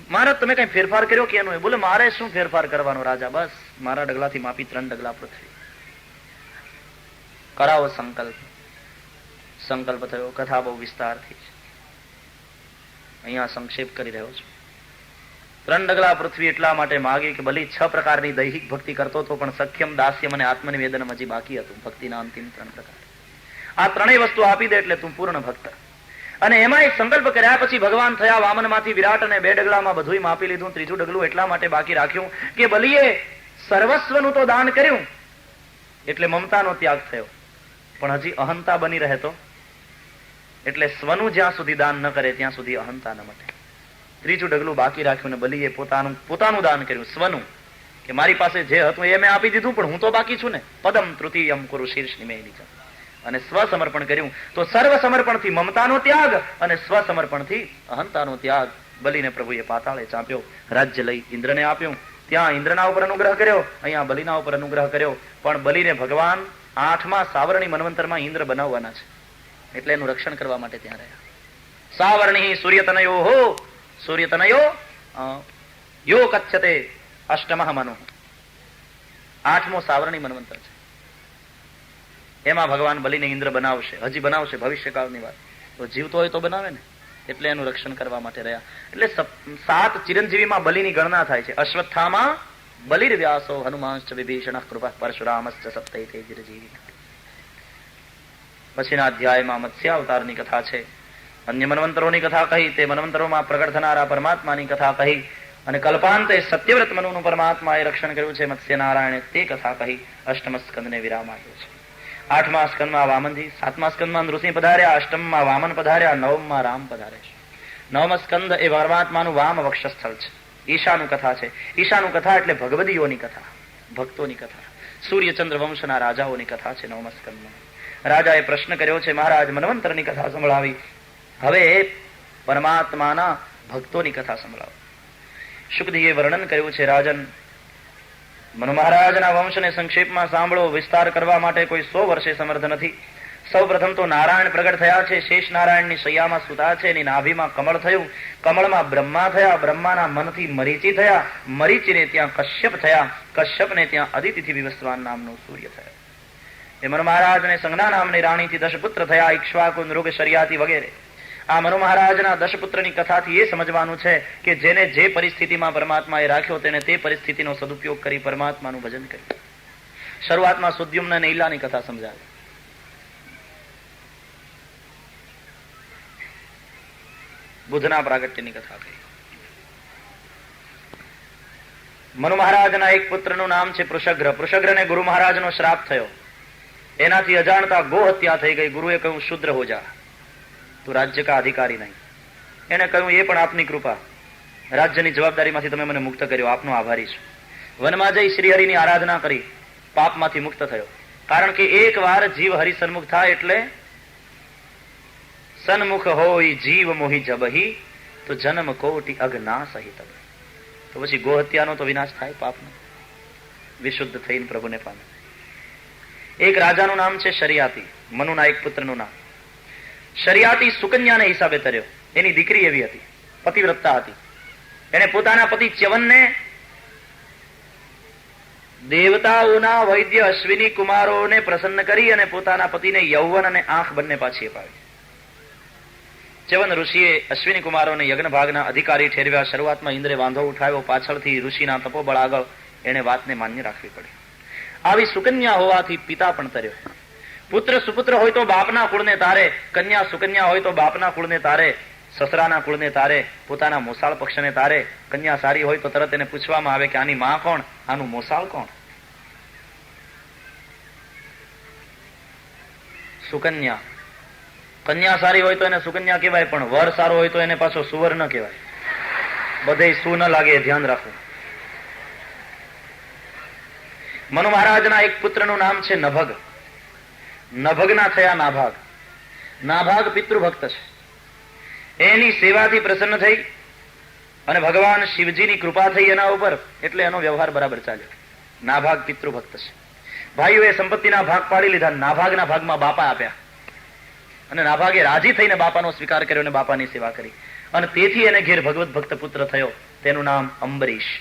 A: મહારાજ તમે કઈ ફેરફાર કર્યો કે એનું? બોલે મારે શું ફેરફાર કરવાનો રાજા, બસ મારા ડગલાથી માપી 3 ડગલા પૃથ્વી. કરાવો સંકલ્પ. સંકલ્પ થયો. કથા બહુ વિસ્તારથી છે, અહીંયા સંક્ષેપ કરી રહ્યો છું. 3 ડગલા પૃથ્વી એટલા માટે માગી કે બલી 6 પ્રકારની દૈહિક ભક્તિ કરતો હતો, પણ સખ્યમ, દાસ્યમ અને આત્મનિવેદન હજી બાકી હતું. ભક્તિના અંતિમ 3 પ્રકાર. આ 3 વસ્તુ આપી દે એટલે તું પૂર્ણ ભક્ત. અને એમાં એક સંકલ્પ કર્યા પછી ભગવાન થયા વામનમાંથી વિરાટ, અને 2 ડગલામાં બધું માપી લીધું. 3જું ડગલું એટલા માટે બાકી રાખ્યું કે બલીએ સર્વસ્વનું તો દાન કર્યું એટલે મમતાનો ત્યાગ થયો, પણ હજી અહંતા બની રહે તો, એટલે સ્વનું જ્યાં સુધી દાન ન કરે ત્યાં સુધી અહંતા ન મટે. 3જું ડગલું બાકી રાખ્યું ને બલીએ પોતાનું દાન કર્યું, સ્વનું, કે મારી પાસે જે હતું એ મેં આપી દીધું, પણ હું તો બાકી છું ને. પદમ તૃતીયમ કુરુ શીર્ષ નિમે નીચે. અને સ્વસમર્પણ કર્યું. તો સર્વ સમર્પણથી મમતાનો ત્યાગ અને સ્વસમર્પણથી અહંતાનો ત્યાગ. બલીને પ્રભુએ પાતાળે ચાંપ્યો, રાજ્ય લઈ ઇન્દ્રને આપ્યું. ત્યાં ઇન્દ્રના ઉપર અનુગ્રહ કર્યો, અહીંયા બલીના ઉપર અનુગ્રહ કર્યો. પણ બલીને ભગવાન 8મા સાવરણી મન્વંતરમાં ઇન્દ્ર બનાવવાના છે, એટલે એનું રક્ષણ કરવા માટે ત્યાં રહ્યા. સાવરણી સૂર્યતનયો હો, સૂર્યતનયો યો કચ્છતે અષ્ટમઃ મનુ. 8મો સાવરણી મન્વંતર છે. એમાં ભગવાન બલીને ઇન્દ્ર બનાવશે, હજી બનાવશે, ભવિષ્યકાળની વાત. તો જીવતો હોય તો બનાવે ને, એટલે એનું રક્ષણ કરવા માટે રહ્યા. એટલે 7 ચિરંજીવીમાં બલીની ગણના થાય છે. અશ્વત્થામા બલિર્વ્યાસો, હનુમાંશ્ચ વિભીષણ, કૃપા પરશુરામશ્ચ સપ્તૈતે ચિરંજીવી. પછીના અધ્યાયમાં મત્સ્ય અવતારની કથા છે. અન્ય મન્વંતરોની કથા કહી, તે મન્વંતરોમાં પ્રગટ થનારા પરમાત્માની કથા કહી, અને કલ્પાંતે સત્યવ્રત મનુનું પરમાત્માએ રક્ષણ કર્યું છે મત્સ્ય નારાયણે, તે કથા કહી. 8મ સ્કંદને વિરામ આપ્યો છે. 8મા સ્કંદમાં વામનજી, 7મા સ્કંદમાં નૃસિંહ પધાર્યા, 8મમાં વામન પધાર્યા, 9મમાં રામ પધારે છે. 9મ સ્કંદ એ પરમાત્માનું વામ વક્ષસ્થળ છે. ઈશાનું કથા છે. ઈશાનું કથા એટલે ભગવદીઓની કથા, ભક્તોની કથા, સૂર્યચંદ્ર વંશના રાજાઓની કથા છે 9મા સ્કંદમાં. રાજાએ પ્રશ્ન કર્યો છે, મહારાજ મન્વંતરની કથા સંભળાવી, હવે પરમાત્માના ભક્તોની કથા સંભળાવો. શુકદેવે વર્ણન કર્યું છે, રાજન મનુ મહારાજના વંશને સંક્ષેપમાં સાંભળો. વિસ્તાર કરવા માટે કોઈ 100 વર્ષે સમર્થ નથી. સૌ પ્રથમ તો નારાયણ પ્રગટ થયા છે. શેષ નારાયણની શૈયામાં સુતા છે. એની નાભીમાં કમળ થયું, કમળમાં બ્રહ્મા થયા, બ્રહ્માના મનથી મરીચી થયા, મરીચીને ત્યાં કશ્યપ થયા, કશ્યપને ત્યાં અદિતિથી વિવસ્વાન નામનો સૂર્ય થયો. એ મનુ મહારાજને સંજ્ઞા નામની રાણીથી 10 પુત્ર થયા, ઇક્ષ્વાકુ, નૃગ, શર્યાતિ વગેરે. આ મનુ મહારાજના 10 પુત્રની કથાથી એ સમજવાનું છે કે જેને જે પરિસ્થિતિમાં પરમાત્માએ રાખ્યો તેને તે પરિસ્થિતિનો સદુપયોગ કરી પરમાત્માનું ભજન કર્યું. શરૂઆતમાં સુદ્યુમ્ન અને ઈલાની કથા સમજાવી. બુધના પ્રાગટ્યની કથા કહી. મનુ મહારાજના એક પુત્રનું નામ છે પૃષગ્ર. પૃષગ્રને ગુરુ મહારાજનો શ્રાપ થયો. એનાથી અજાણતા ગો હત્યા થઈ ગઈ. ગુરુએ કહ્યું, શુદ્ર હો જા, તું રાજ્ય કા અધિકારી નહીં. એને કહ્યું, એ પણ આપની કૃપા, રાજ્યની જવાબદારીમાંથી તમે મને મુક્ત કર્યો, આપનો આભારી છું. વનમાં જઈ શ્રીહરિની આરાધના કરી, પાપમાંથી મુક્ત થયો. કારણ કે એક વાર જીવ હરિ સન્મુખ થાય એટલે સન્મુખ હોય જીવ મોહી જબહી, તો જન્મ કોટી અજ્ઞા સહિત. તો પછી ગો હત્યાનો તો વિનાશ થાય, પાપનો. વિશુદ્ધ થઈને પ્રભુને પામે. એક રાજાનું નામ છે શરિયાતી, મનુના એક પુત્રનું નામ. શરિયાતી સુકન્યાને હિસાબે તર્યો. એની દીકરી એવી હતી, પતિવ્રતા હતી. એને પોતાના પતિ ચ્યવનને દેવતાઓના વૈદ્ય અશ્વિની કુમારોને પ્રસન્ન કરી અને પોતાના પતિને યૌવન અને આંખ બંને પાછી અપાવી. ચ્યવન ઋષિએ અશ્વિની કુમારોને યજ્ઞ ભાગના અધિકારી ઠેરવ્યા. શરૂઆતમાં ઇન્દ્રે વાંધો ઉઠાવ્યો, પાછળથી ઋષિના તપોબળ આગળ એને વાતને માન્ય રાખવી પડી. આવી સુકન્યા હોવાથી પિતા પણ તર્યો. પુત્ર સુપુત્ર હોય તો બાપના કુળને તારે, કન્યા સુકન્યા હોય તો બાપના કુળને તારે, સસરાના કુળને તારે, પોતાના મોસાળ પક્ષને તારે. કન્યા સારી હોય તો તરત એને પૂછવામાં આવે કે આની માં કોણ, આનું મોસાળ કોણ. સુકન્યા, કન્યા સારી હોય તો એને સુકન્યા કહેવાય, પણ વર સારો હોય તો એને પાછો સુવર્ણ કહેવાય. બધે સુ ન લાગે એ ધ્યાન રાખવું. મનુ મહારાજના એક પુત્રનું નામ છે નભગ. નભગના થયા નાભાગ. નાભાગ પિતૃભક્ત છે. એની સેવાથી પ્રસન્ન થઈ અને ભગવાન શિવજીની કૃપા થઈ એના ઉપર, એટલે એનો વ્યવહાર બરાબર ચાલ્યો. નાભાગ પિતૃભક્ત છે. ભાઈઓએ સંપત્તિના ભાગ પાડી લીધા, નાભાગના ભાગમાં બાપા આપ્યા અને નાભાગે રાજી થઈને બાપાનો સ્વીકાર કર્યો અને બાપાની સેવા કરી અને તેથી એને ઘેર ભગવત ભક્ત પુત્ર થયો. તેનું નામ અંબરીશ.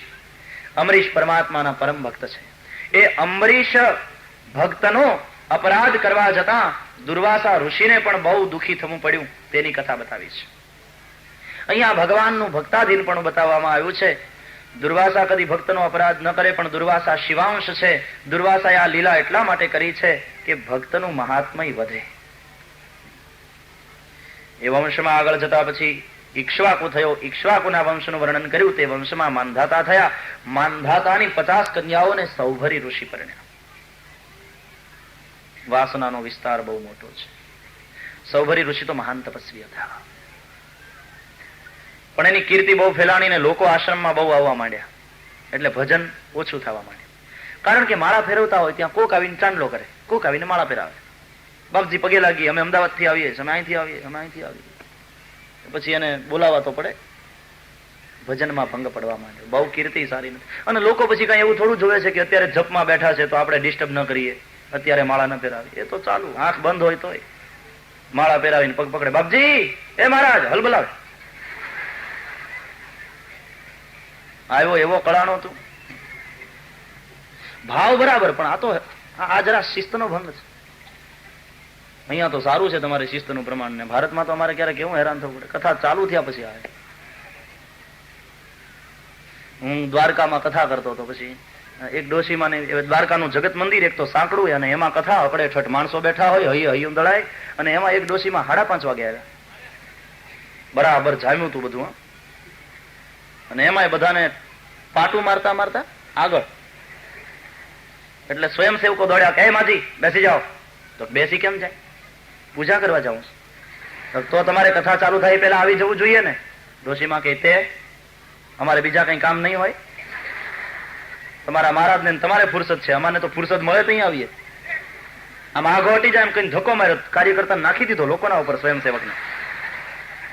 A: અંબરીશ પરમાત્માના પરમ ભક્ત છે. એ અંબરીશ ભક્તનો અપરાધ કરવા જતા દુર્વાસા ઋષિને પણ બહુ દુઃખી થવું પડ્યું. તેની કથા બતાવી છે. અહીંયા ભગવાનનું ભક્તાધીન પણ બતાવવામાં આવ્યું છે. દુર્વાસા કદી ભક્તનો અપરાધ ન કરે, પણ દુર્વાસા શિવાંશ છે. દુર્વાસાએ આ લીલા એટલા માટે કરી છે કે ભક્તનું મહાત્મય વધે. એ વંશમાં આગળ જતા પછી ઈક્ષ્વાકુ થયો. ઈક્ષ્વાકુના વંશનું વર્ણન કર્યું. તે વંશમાં માંધાતા થયા. માંધાતાની 50 કન્યાઓને સૌભરી ઋષિ પરણ્યા. વાસનાનો વિસ્તાર બહુ મોટો છે. સૌભરી ઋષિ તો મહાન તપસ્વી હતા, પણ એની કીર્તિ બહુ ફેલાણીને લોકો આશ્રમમાં બહુ આવવા માંડ્યા, એટલે ભજન ઓછું થવા માંડ્યું. કારણ કે માળા ફેરવતા હોય ત્યાં કોક આવીને ચાંદલો કરે, કોક આવીને માળા ફેરાવે. બાપજી પગે લાગીએ, અમે અમદાવાદથી આવીએ, અમે અહીંથી આવીએ, અમે અહીંથી આવીએ. પછી એને બોલાવવા તો પડે. ભજનમાં ભંગ પડવા માંડ્યો. બહુ કીર્તિ સારી નથી. અને લોકો પછી કઈ એવું થોડું જોવે છે કે અત્યારે જપમાં બેઠા છે તો આપણે ડિસ્ટર્બ ન કરીએ, અત્યારે માળા ન ફેરાવી. એ તો ચાલુ, આંખ બંધ હોય તોય માળા ફેરાવીને પગ પકડે. બાપજી, એ મહારાજ, હલબલાવે. આવ્યો એવો કળાનો તું, ભાવ બરાબર, પણ આ તો આ જરા શિસ્તનો ભંગ છે. અહીંયા તો સારું છે તમારે શિસ્તનું પ્રમાણ, ને ભારતમાં તો અમારે ક્યારેક કેવું હેરાન થવું પડે. કથા ચાલુ થયા પછી આવે. હું દ્વારકામાં કથા કરતો હતો, પછી એક ડોશીમાં દ્વારકાનું જગત મંદિર એક તો સાંકડું, અને એમાં કથા અકડે ઠઠ માણસો બેઠા હોય, હૈયું દળાય, અને એમાં એક ડોશીમાં 5:30 વાગે આવ્યા. બરાબર જામ્યું હતું બધું. અને એમાં બધાને પાટું મારતા મારતા આગળ, એટલે સ્વયંસેવકો દોડ્યા કે માજી બેસી જાઓ. તો બેસી કેમ જાય? પૂજા કરવા જાઉં તો તમારે કથા ચાલુ થાય પેલા આવી જવું જોઈએ ને. ડોશીમાં કે તે અમારે બીજા કઈ કામ નહીં હોય? તમારા મહારાજ ને તમારે ફુરસદ છે, અમારે તો ફુરસદ મળે તો અહીં આવીએ. આમ આગો હટી જાય એમ કઈ ધક્કો માર્યો, કાર્યકર્તા નાખી દીધો લોકોના ઉપર, સ્વયંસેવકને.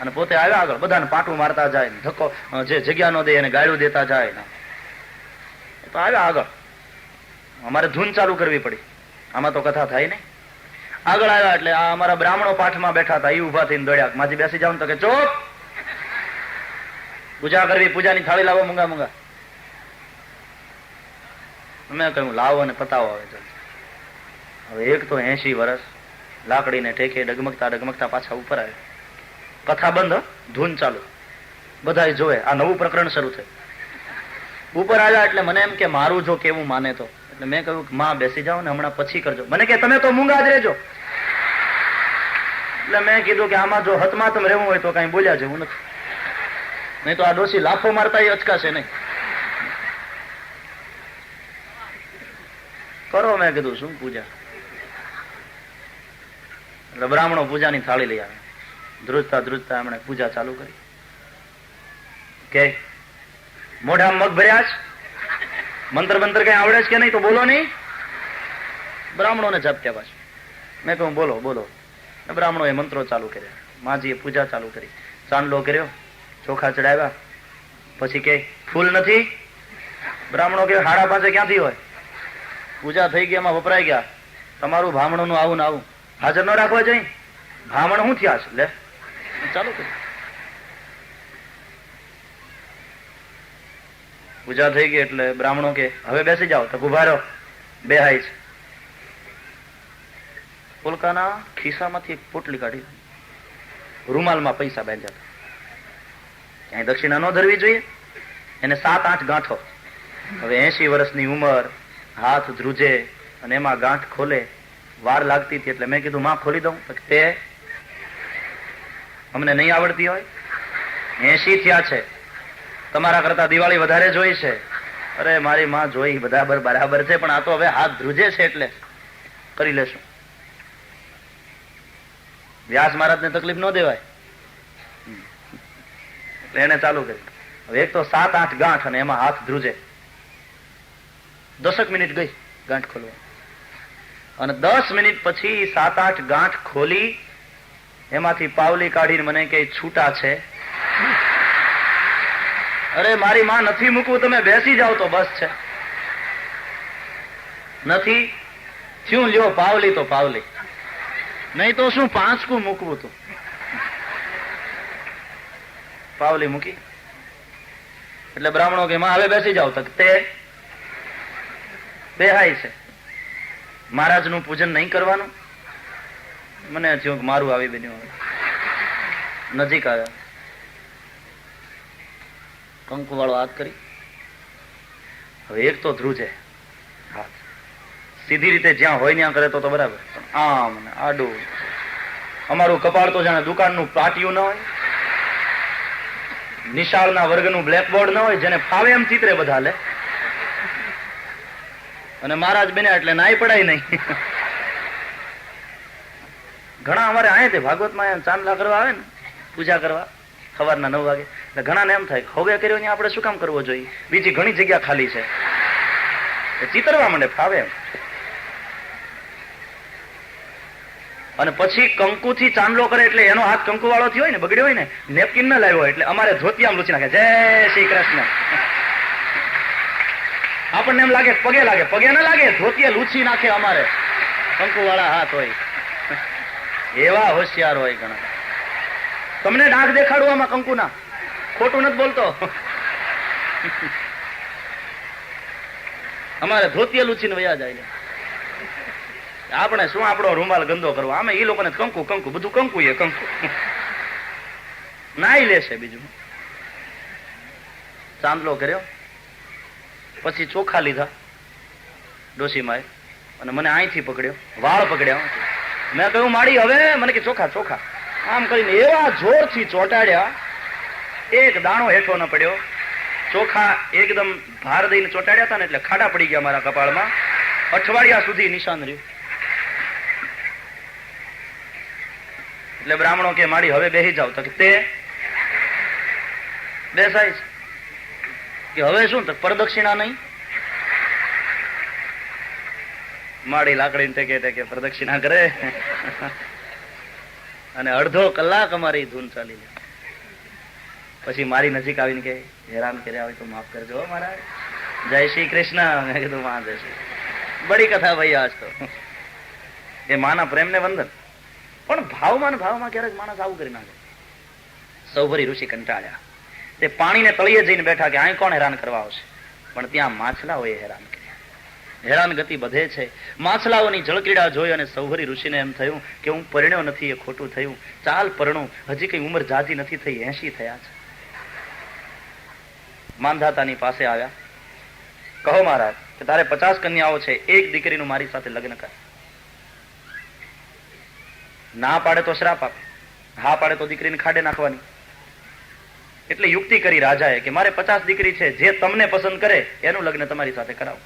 A: અને પોતે આવ્યા આગળ, બધાને પાટું મારતા જાય, ધક્કો જે જગ્યા નો દે એને ગાળું દેતા જાય. તો આવ્યા આગળ. અમારે ધૂન ચાલુ કરવી પડી, આમાં તો કથા થાય નહીં. આગળ આવ્યા એટલે આ અમારા બ્રાહ્મણો પાઠમાં બેઠા હતા, એ ઉભા થઈને દોડ્યા, માજી બેસી જાવ. તો કે ચોપ, પૂજા કરવી, પૂજાની થાળી લાવો, મૂંગા મૂંગા. મેં કહ્યું લાવો અને પતાવો. હવે એક તો 80 વર્ષ લાકડીને ટેકે ડગમગતા ડગમગતા પાછા ઉપર આવે. કથા બંધ, ધૂન ચાલુ, બધા જોવે. આ નવું પ્રકરણ શરૂ થયું. ઉપર આવ્યા એટલે મને એમ કે મારું જો કેવું માને તો, એટલે મેં કહ્યું માં બેસી જાઓ ને હમણાં પછી કરજો. મને કે તમે તો મૂંગા જ રહેજો. એટલે મેં કીધું કે આમાં જો હતમાતમ રહેવું હોય તો કઈ બોલ્યા જેવું નથી, નહીં તો આ ડોસી લાફો મારતા એ અચકાશે નહીં. કરો, મેં કીધું શું પૂજા. એટલે બ્રાહ્મણો પૂજાની થાળી લઈ આવે. ધ્રુજતા ધ્રુજતા એમણે પૂજા ચાલુ કરી. કે મોઢામાં મગ ભર્યા છે, મંત્ર બંત્ર કઈ આવડે છે કે નહીં? તો બોલો નહીં. બ્રાહ્મણોને ઝપક્યા પાછું. મેં કહું બોલો બોલો. બ્રાહ્મણોએ મંત્રો ચાલુ કર્યા, માજીએ પૂજા ચાલુ કરી, ચાંદલો કર્યો, ચોખા ચડાવ્યા. પછી કે ફૂલ નથી? બ્રાહ્મણો કે 5:30 ક્યાંથી હોય? પૂજા થઈ ગઈ, એમાં વપરાઈ ગયા. તમારું બ્રાહ્મણોનું આવું ને આવું હાજર ન રાખવા જોઈએ. બ્રાહ્મણ શું થયા છે? લે ચાલુ કરી. પૂજા થઈ ગઈ એટલે બ્રાહ્મણો કે હવે બેસી જાઓ. તો ઉભા રહો, બેહાય છે. પોલકાના ખિસ્સામાંથી એક પોટલી કાઢી, રૂમાલમાં પૈસા બાંધ્યા. ક્યાંય દક્ષિણા ન ધરવી જોઈએ. એને 7-8 ગાંઠો. હવે 80 વર્ષની ઉંમર, હાથ ધ્રુજે અને એમાં ગાંઠ ખોલે વાર લાગતી હતી એટલે મેં કીધું માં ખોલી દઉં? તે અમને નહીં આવડતી હોય? 80 થયા છે, તમારા કરતા દિવાળી વધારે જોઈ છે. અરે મારી માં જોઈ બરાબર છે, પણ આ તો હવે હાથ ધ્રુજે છે એટલે કરી લેશું. વ્યાસ મહારાજને તકલીફ ન દેવાય એટલે એને ચાલુ કર્યું. હવે એક તો 7-8 ગાંઠ અને એમાં હાથ ધ્રુજે. 10 મિનિટ ગઈ ગાંઠ ખોલવા, અને 10 મિનિટ પછી 7-8 ગાંઠ ખોલી, એમાંથી પાવલી કાઢીને મને કઈ છૂટા છે. અરે મારી માં નથી મૂકવું, તમે બેસી જાઓ તો બસ છે. નથી થયું, લ્યો પાવલી તો પાવલી, નહીં તો શું પાંચકું મૂકવું તું. પાવલી મૂકી એટલે બ્રાહ્મણો કે માં હવે બેસી જાઓ. તક તે બેહાય છે. મહારાજનું પૂજન નહીં કરવાનું. મને થયું કે મારું આવી બન્યું. નજીક આવ્યા, કંકુ વાળો હાથ કરી. હવે એક તો ધ્રુજે હાથ, સીધી રીતે જ્યાં હોય ત્યાં કરે તો બરાબર, આમ ને આડું. અમારું કપાળ તો જાણે દુકાનનું પાટિયું ન હોય, નિશાળના વર્ગનું બ્લેકબોર્ડ ન હોય, જેને ફાવે એમ ચિત્રે બધા લે. અને મહારાજ બન્યા એટલે નાઈ પડાય નહીં. ઘણા અમારે આયા તે ભાગવતમાં ચાંદલા કરવા આવે ને, પૂજા કરવા સવારના 9 વાગે, એટલે ઘણાને એમ થાય હવે કર્યો ને આપણે શું કામ કરવો જોઈએ, બીજી ઘણી જગ્યા ખાલી છે. ચિતરવા માંડે ફાવે એમ. અને પછી કંકુથી ચાંદલો કરે એટલે એનો હાથ કંકુ વાળો થયો હોય ને, બગડ્યો હોય ને, નેપકિન ન લાવ્યો હોય એટલે અમારે ધોતિયામાં લૂછી નાખે, જય શ્રી કૃષ્ણ. આપણને એમ લાગે પગે લાગે, પગે ન લાગે, ધોતિયા લૂછી નાખે અમારે. કંકુ વાળા હાથ હોય, એવા હોશિયાર હોય ઘણા. તમને ડાઘ દેખાડું આમાં કંકુના, ખોટું નથી બોલતો. અમારે ધોતિયા લૂછીને વયા જાય. આપણે શું આપણો રૂમાલ ગંદો કરવો, આમે એ લોકોને કંકુ કંકુ બધું કંકુ એ કંકુ નાઈ લેશે. બીજું ચાંદલો કર્યો, પછી ચોખા લીધા ડોશીમાએ, અને મને અહીંથી પકડ્યો, વાળ પકડ્યા. મેં કહ્યું માડી હવે, મને કે ચોખા ચોખા. આમ કરીને એવા જોરથી ચોટાડ્યા, એક દાણો હેઠો ન પડ્યો. ચોખા એકદમ ભાર દઈને ચોટાડ્યા હતા ને એટલે ખાડા પડી ગયા મારા કપાળમાં. અઠવાડિયા સુધી નિશાન રહ્યું. એટલે બ્રાહ્મણો કે માડી હવે બેસી જાવ. તો તે બેસાય છે કે હવે શું પ્રદક્ષિણા નહીં. માડી લાકડી ટેકે ટેકે પ્રદક્ષિણા કરે, અને અડધો કલાક અમારી ધૂન ચાલી લે. પછી મારી નજીક આવીને કે હેરાન કર્યા હોય તો માફ કરજો મહારાજ, જય શ્રી કૃષ્ણ. મેં કીધું માં જય શ્રી. બડી કથા ભાઈ આજ તો. એ માના પ્રેમને વંદન. પણ ભાવમાં ક્યારેક માણસ આવું કરી નાખે. સૌભરી ઋષિ કંટાળ્યા, તે પાણીને તળિયે જઈને બેઠા કે અહીં કોણ હેરાન કરવા આવશે, પણ ત્યાં માછલાઓએ હેરાન કર્યા. હેરાન ગતિ બધે છે. માછલાઓની જળક્રીડા જોઈ અને સૌભરી ઋષિને એમ થયું કે હું પરણ્યો નથી, એ ખોટું થયું. ચાલ પરણું, હજી કઈ ઉંમર જાજી નથી થઈ, 80 થયા છે. માંધાતાની પાસે આવ્યા. કહો મહારાજ કે તારે 50 કન્યાઓ છે, એક દીકરીનું મારી સાથે લગ્ન કર. ના પાડે તો શ્રાપ આપે, હા પાડે તો દીકરીને ખાડે નાખવાની. એટલે યુક્તિ કરી રાજાએ કે મારે 50 દીકરી છે, જે તમને પસંદ કરે એનું લગ્ન તમારી સાથે કરાવો.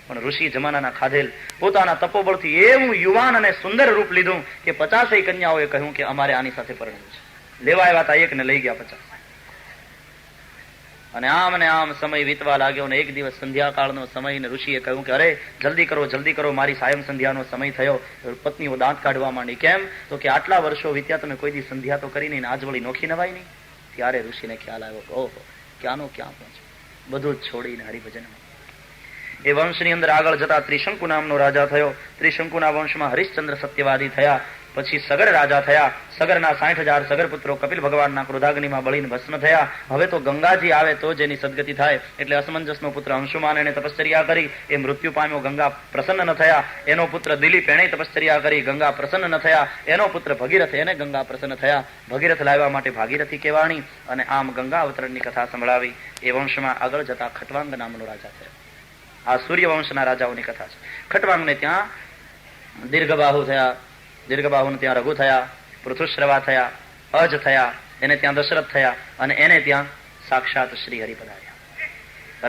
A: પણ ઋષિ જમાનાના ખાધેલ પોતાના તપોબળથી એવું યુવાન અને સુંદર રૂપ લીધું કે 50 કન્યાઓએ કહ્યું કે અમારે આની સાથે પરણવું છે. લેવા આવ્યા હતા એક ને લઈ ગયા 50. અને આમ સમય વીતવા લાગ્યો. ને એક દિવસ સંધ્યાકાળનો સમય, ને ઋષિએ કહ્યું કે અરે જલ્દી કરો, મારી સાયમ સંધ્યાનો સમય થયો. પત્નીઓ દાંત કાઢવા માંડી. કેમ? તો કે આટલા વર્ષો વીત્યા, તમે કોઈ દી સંધ્યા તો કરી નહીં, આજ વળી નોખી નવાય નહીં. ત્યારે ઋષિને ખ્યાલ આવ્યો કે ઓહો, ક્યાંનો ક્યાં પહોંચ્યો, બધું જ છોડીને હરિભજનમાં. એ વંશની અંદર આગળ જતા ત્રિશંકુ નામનો રાજા થયો. ત્રિશંકુના વંશમાં હરિશ્ચંદ્ર સત્યવાદી થયા. પછી સગર રાજા થયા. સગરના 60,000 સગર પુત્રો કપિલ ભગવાનના ક્રોધાગ્નિમાં બળીને ભસ્મ થયા. હવે તો ગંગાજી આવે તો જ એની સદગતિ થાય. એટલે અસમંજસનો પુત્ર અંશુમાન એને તપશ્ચર્યા કરી, એ મૃત્યુ પામ્યો, ગંગા પ્રસન્ન ન થયા. એનો પુત્ર દિલીપ એને તપશ્ચર્યા કરી, ગંગા પ્રસન્ન ન થયા. એનો પુત્ર ભગીરથ, એને ગંગા પ્રસન્ન થયા. ભગીરથ લાવવા માટે ભાગીરથી કહેવાણી, અને આમ ગંગા અવતરણની કથા સંભળાવી. એ વંશમાં આગળ જતા ખટવાંગ નામનો રાજા થયો. આ સૂર્યવંશના રાજાઓની કથા છે. ખટવાંગને ત્યાં દીર્ઘબાહુ થયા, દીર્ઘબાહુને ત્યાં રઘુ થયા, પૃથુશ્રવા થયા, અજ થયા, એને ત્યાં દશરથ થયા, અને એને ત્યાં સાક્ષાત શ્રી હરિ પધાર્યા.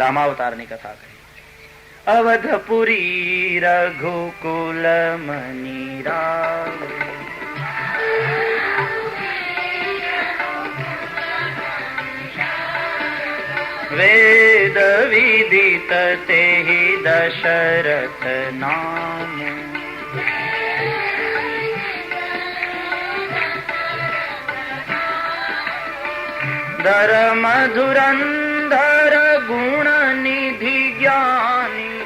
A: રામાવતારની કથા કરી. અવધપુરી રઘુકુલ મની રામ, વેદ વિદિત તેહિ દશરથ નામ, ધર્મ ધુરંધર ગુણ નિધિ જ્ઞાની,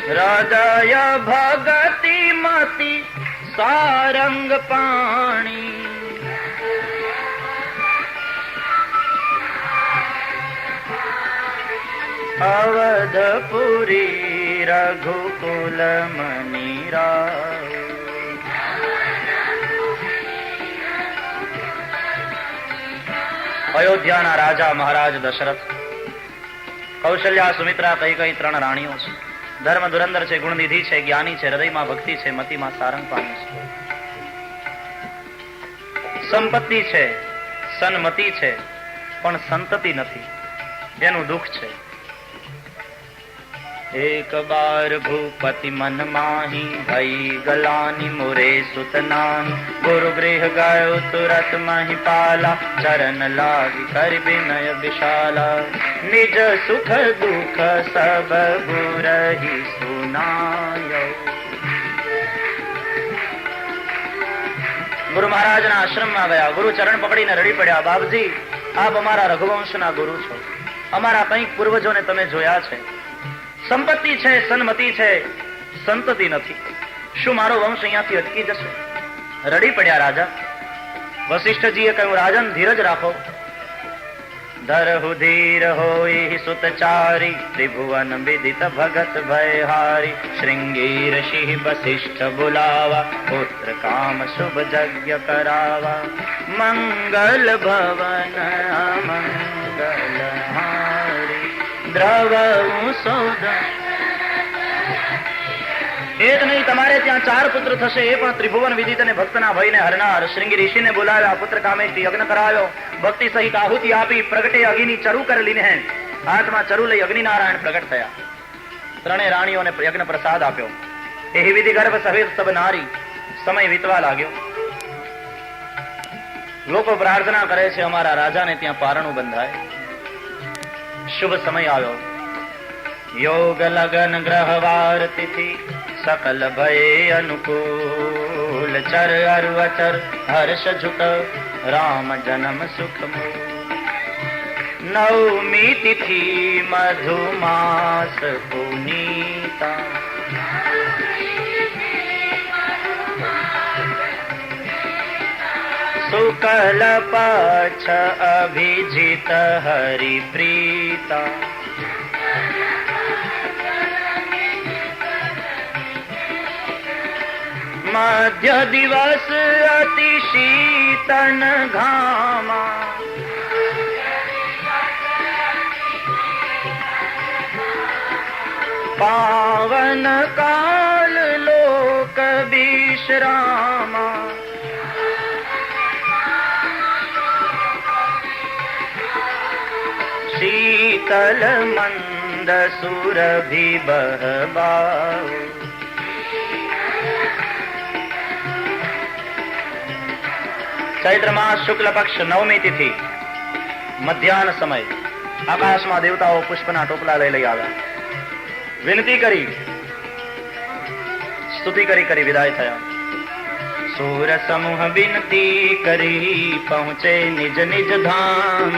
A: હૃદય ભગતિ મતિ સારંગ પાણી, અવધપુરી રઘુકુલ મની રામ. અયોધ્યાના રાજા મહારાજ દશરથ, કૌશલ્યા, સુમિત્રા, કઈ ત્રણ રાણીઓ છે. ધર્મ ધુરંધર છે, ગુણનિધિ છે, જ્ઞાની છે, હૃદયમાં ભક્તિ છે, મતિમાં સારંગ પાણી છે. સંપત્તિ છે, સન્મતિ છે, પણ સંતતિ નથી, એનું દુઃખ છે. એક બાર ભૂપતિ મન માહી, ભઈ ગલાની મોરે સુતનાહી, ગુરુ ગૃહ ગયો તુરત મહી પાલા, ચરણ લાગી કરી વિનય વિશાલા, નિજ સુખ દુઃખ સબ ગુરહી સુનાયો. ગુરુ મહારાજના આશ્રમમાં ગયા, ગુરુ ચરણ પકડીને રડી પડ્યા, બાપજી આપ અમારા રઘુવંશના ગુરુ છો, અમારા કંઈક પૂર્વજોને તમે જોયા છે, સંપત્તિ છે, સન્મતિ છે, સંતતિ નથી, શું મારો વંશ અહીંયાથી અટકી જશે? રડી પડ્યા રાજા. વશિષ્ઠજીએ કહ્યું, રાજન ધીરજ રાખો. ધરહુ ધીર હોય સુતચારી, ત્રિભુવન વિદિત ભગત ભયહારી, શ્રૃંગી ઋષિ વશિષ્ઠ બોલાવા, પુત્ર કામ શુભ યજ્ઞ કરાવા, મંગલ ભવન અમંગલ હારી, દ્રવ સૌદ. એક નહીં, તમારે ત્યાં 4 પુત્ર થશે, એ પણ ત્રિભુવન વિદિત અને ભક્તના ભયને હરનાર. શ્રૃંગી ઋષિને બોલાવ્યા, પુત્ર કામેથી યજ્ઞ કરાવ્યો, ભક્તિ સહિત આહુતિ આપી, પ્રગટે અગ્નિ ચરુ કર લીને, હાથમાં ચરુ લઈ અગ્નિનારાયણ પ્રગટ થયા. ત્રણેય રાણીઓને યજ્ઞ પ્રસાદ આપ્યો. એ વિધિ ગર્ભ સહિત સબ નારી. સમય વીતવા લાગ્યો. લોકો પ્રાર્થના કરે છે, અમારા રાજાને ત્યાં પારણું બંધાય. શુભ સમય આવ્યો. યોગ લગન ગ્રહવાર તિથિ, સકલ ભય અનુકૂળ, ચર અરુ અચર હર્ષ જુટ, રામ જન્મ સુખ મૂળ. નવમી તિથિ મધુમાસ પુનીતા, શુકલ પક્ષ અભિજીત હરિપ્રીતા. મધ્ય દિવસ અતિ શીતન ઘામા, પાવન કાલ લોક વિશ્રામા. શીતલ મંદ સુરભિ બહબાઉ, ચૈત્ર માસ શુક્લ પક્ષ નવમી તિથિ મધ્યાહન સમય. આકાશમાં દેવતાઓ પુષ્પના ટોપલા લઈ આવ્યા. વિનતી કરી, સ્તુતિ કરી વિદાય થયા. સૂર સમૂહ વિનતી કરી, પહોંચે નિજ નિજ ધામ.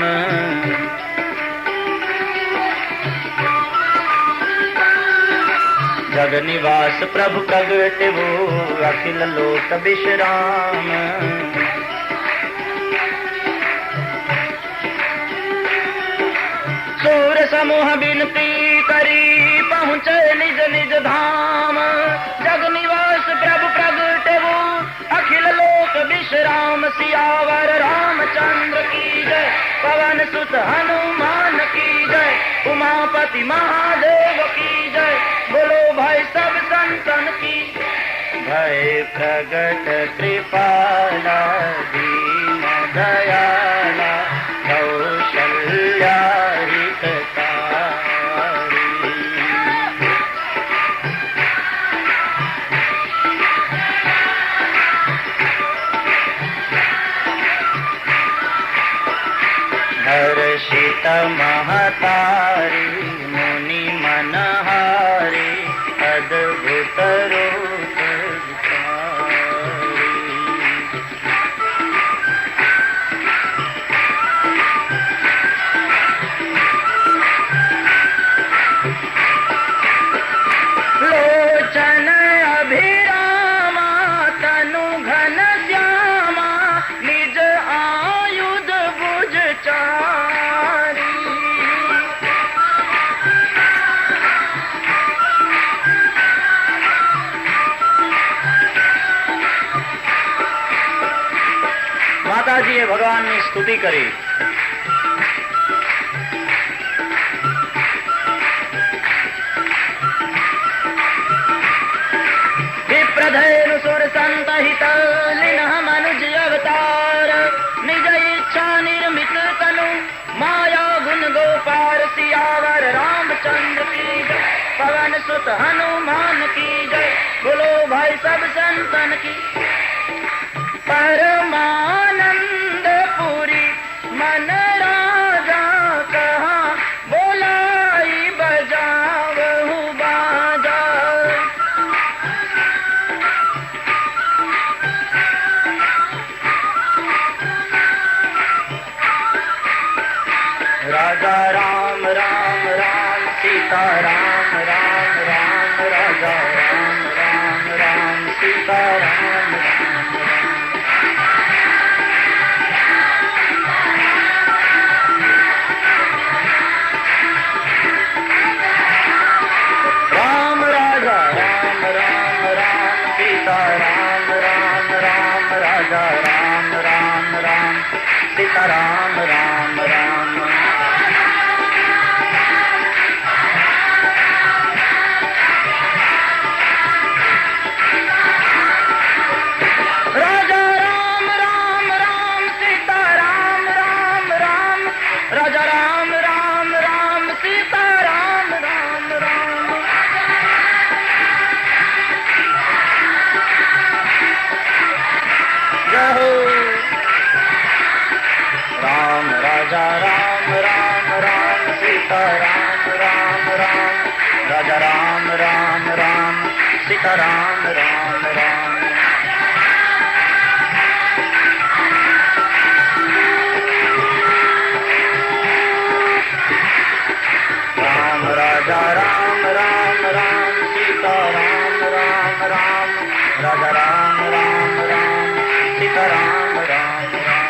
A: જગ નિવાસ પ્રભુ પ્રગટવો, અખિલ લોક વિશ્રામ. સૂર સમૂહ વિનતી કરી, પહોંચે નિજ નિજ ધામ. જગ નિવાસ પ્રભુ પ્રગટવો, અખિલ લોક વિશ્રામ. સિયાવર રામચંદ્ર કી જય, પવન સુત હનુમાન કી જય, उमापति महादेव की जय। बोलो भाई सब संतन की। भय प्रगट कृपाला दीन दयाला कौशल्या हितकारी। हर्षित महतारी मुनि मनहारी अद्भुत रूप दिखारी। लोचन अभिरामा तनु घन श्यामा निज आयुध भुज चारी। માતાજીએ ભગવાનની સ્તુતિ કરી. વિપ્રધેનુ સુર સંતહિત લીનઃ મનુજ અવતાર નિજ ઈચ્છા નિર્મિત તનુ માયા ગુણ ગોપાલ સિયાવર रामचंद्र की जय। पवन सुत हनुमान की जय। बोलो भाई सब संतन की। परमानंद पुरी मन राजा कहा बोलाई बजावहु बाजा। राजा राम राम राम सीता राम राम राम राजा राम राम राम सीता राम राम राम राजा राम राम राम सीता राम राम राम राजा राम राम राम सीता राम राम राम। राजा राम राम राम सीता राम राम राम राजा राम राम राम सीता राम राम राम। जय हो राम राजा राम राम राम सीता राम राम राम राजा राम राम राम सीता राम राम राम। राम राजा राम राम राम सीता राम राम राम राजा राम राम राम सीता राम राम राम।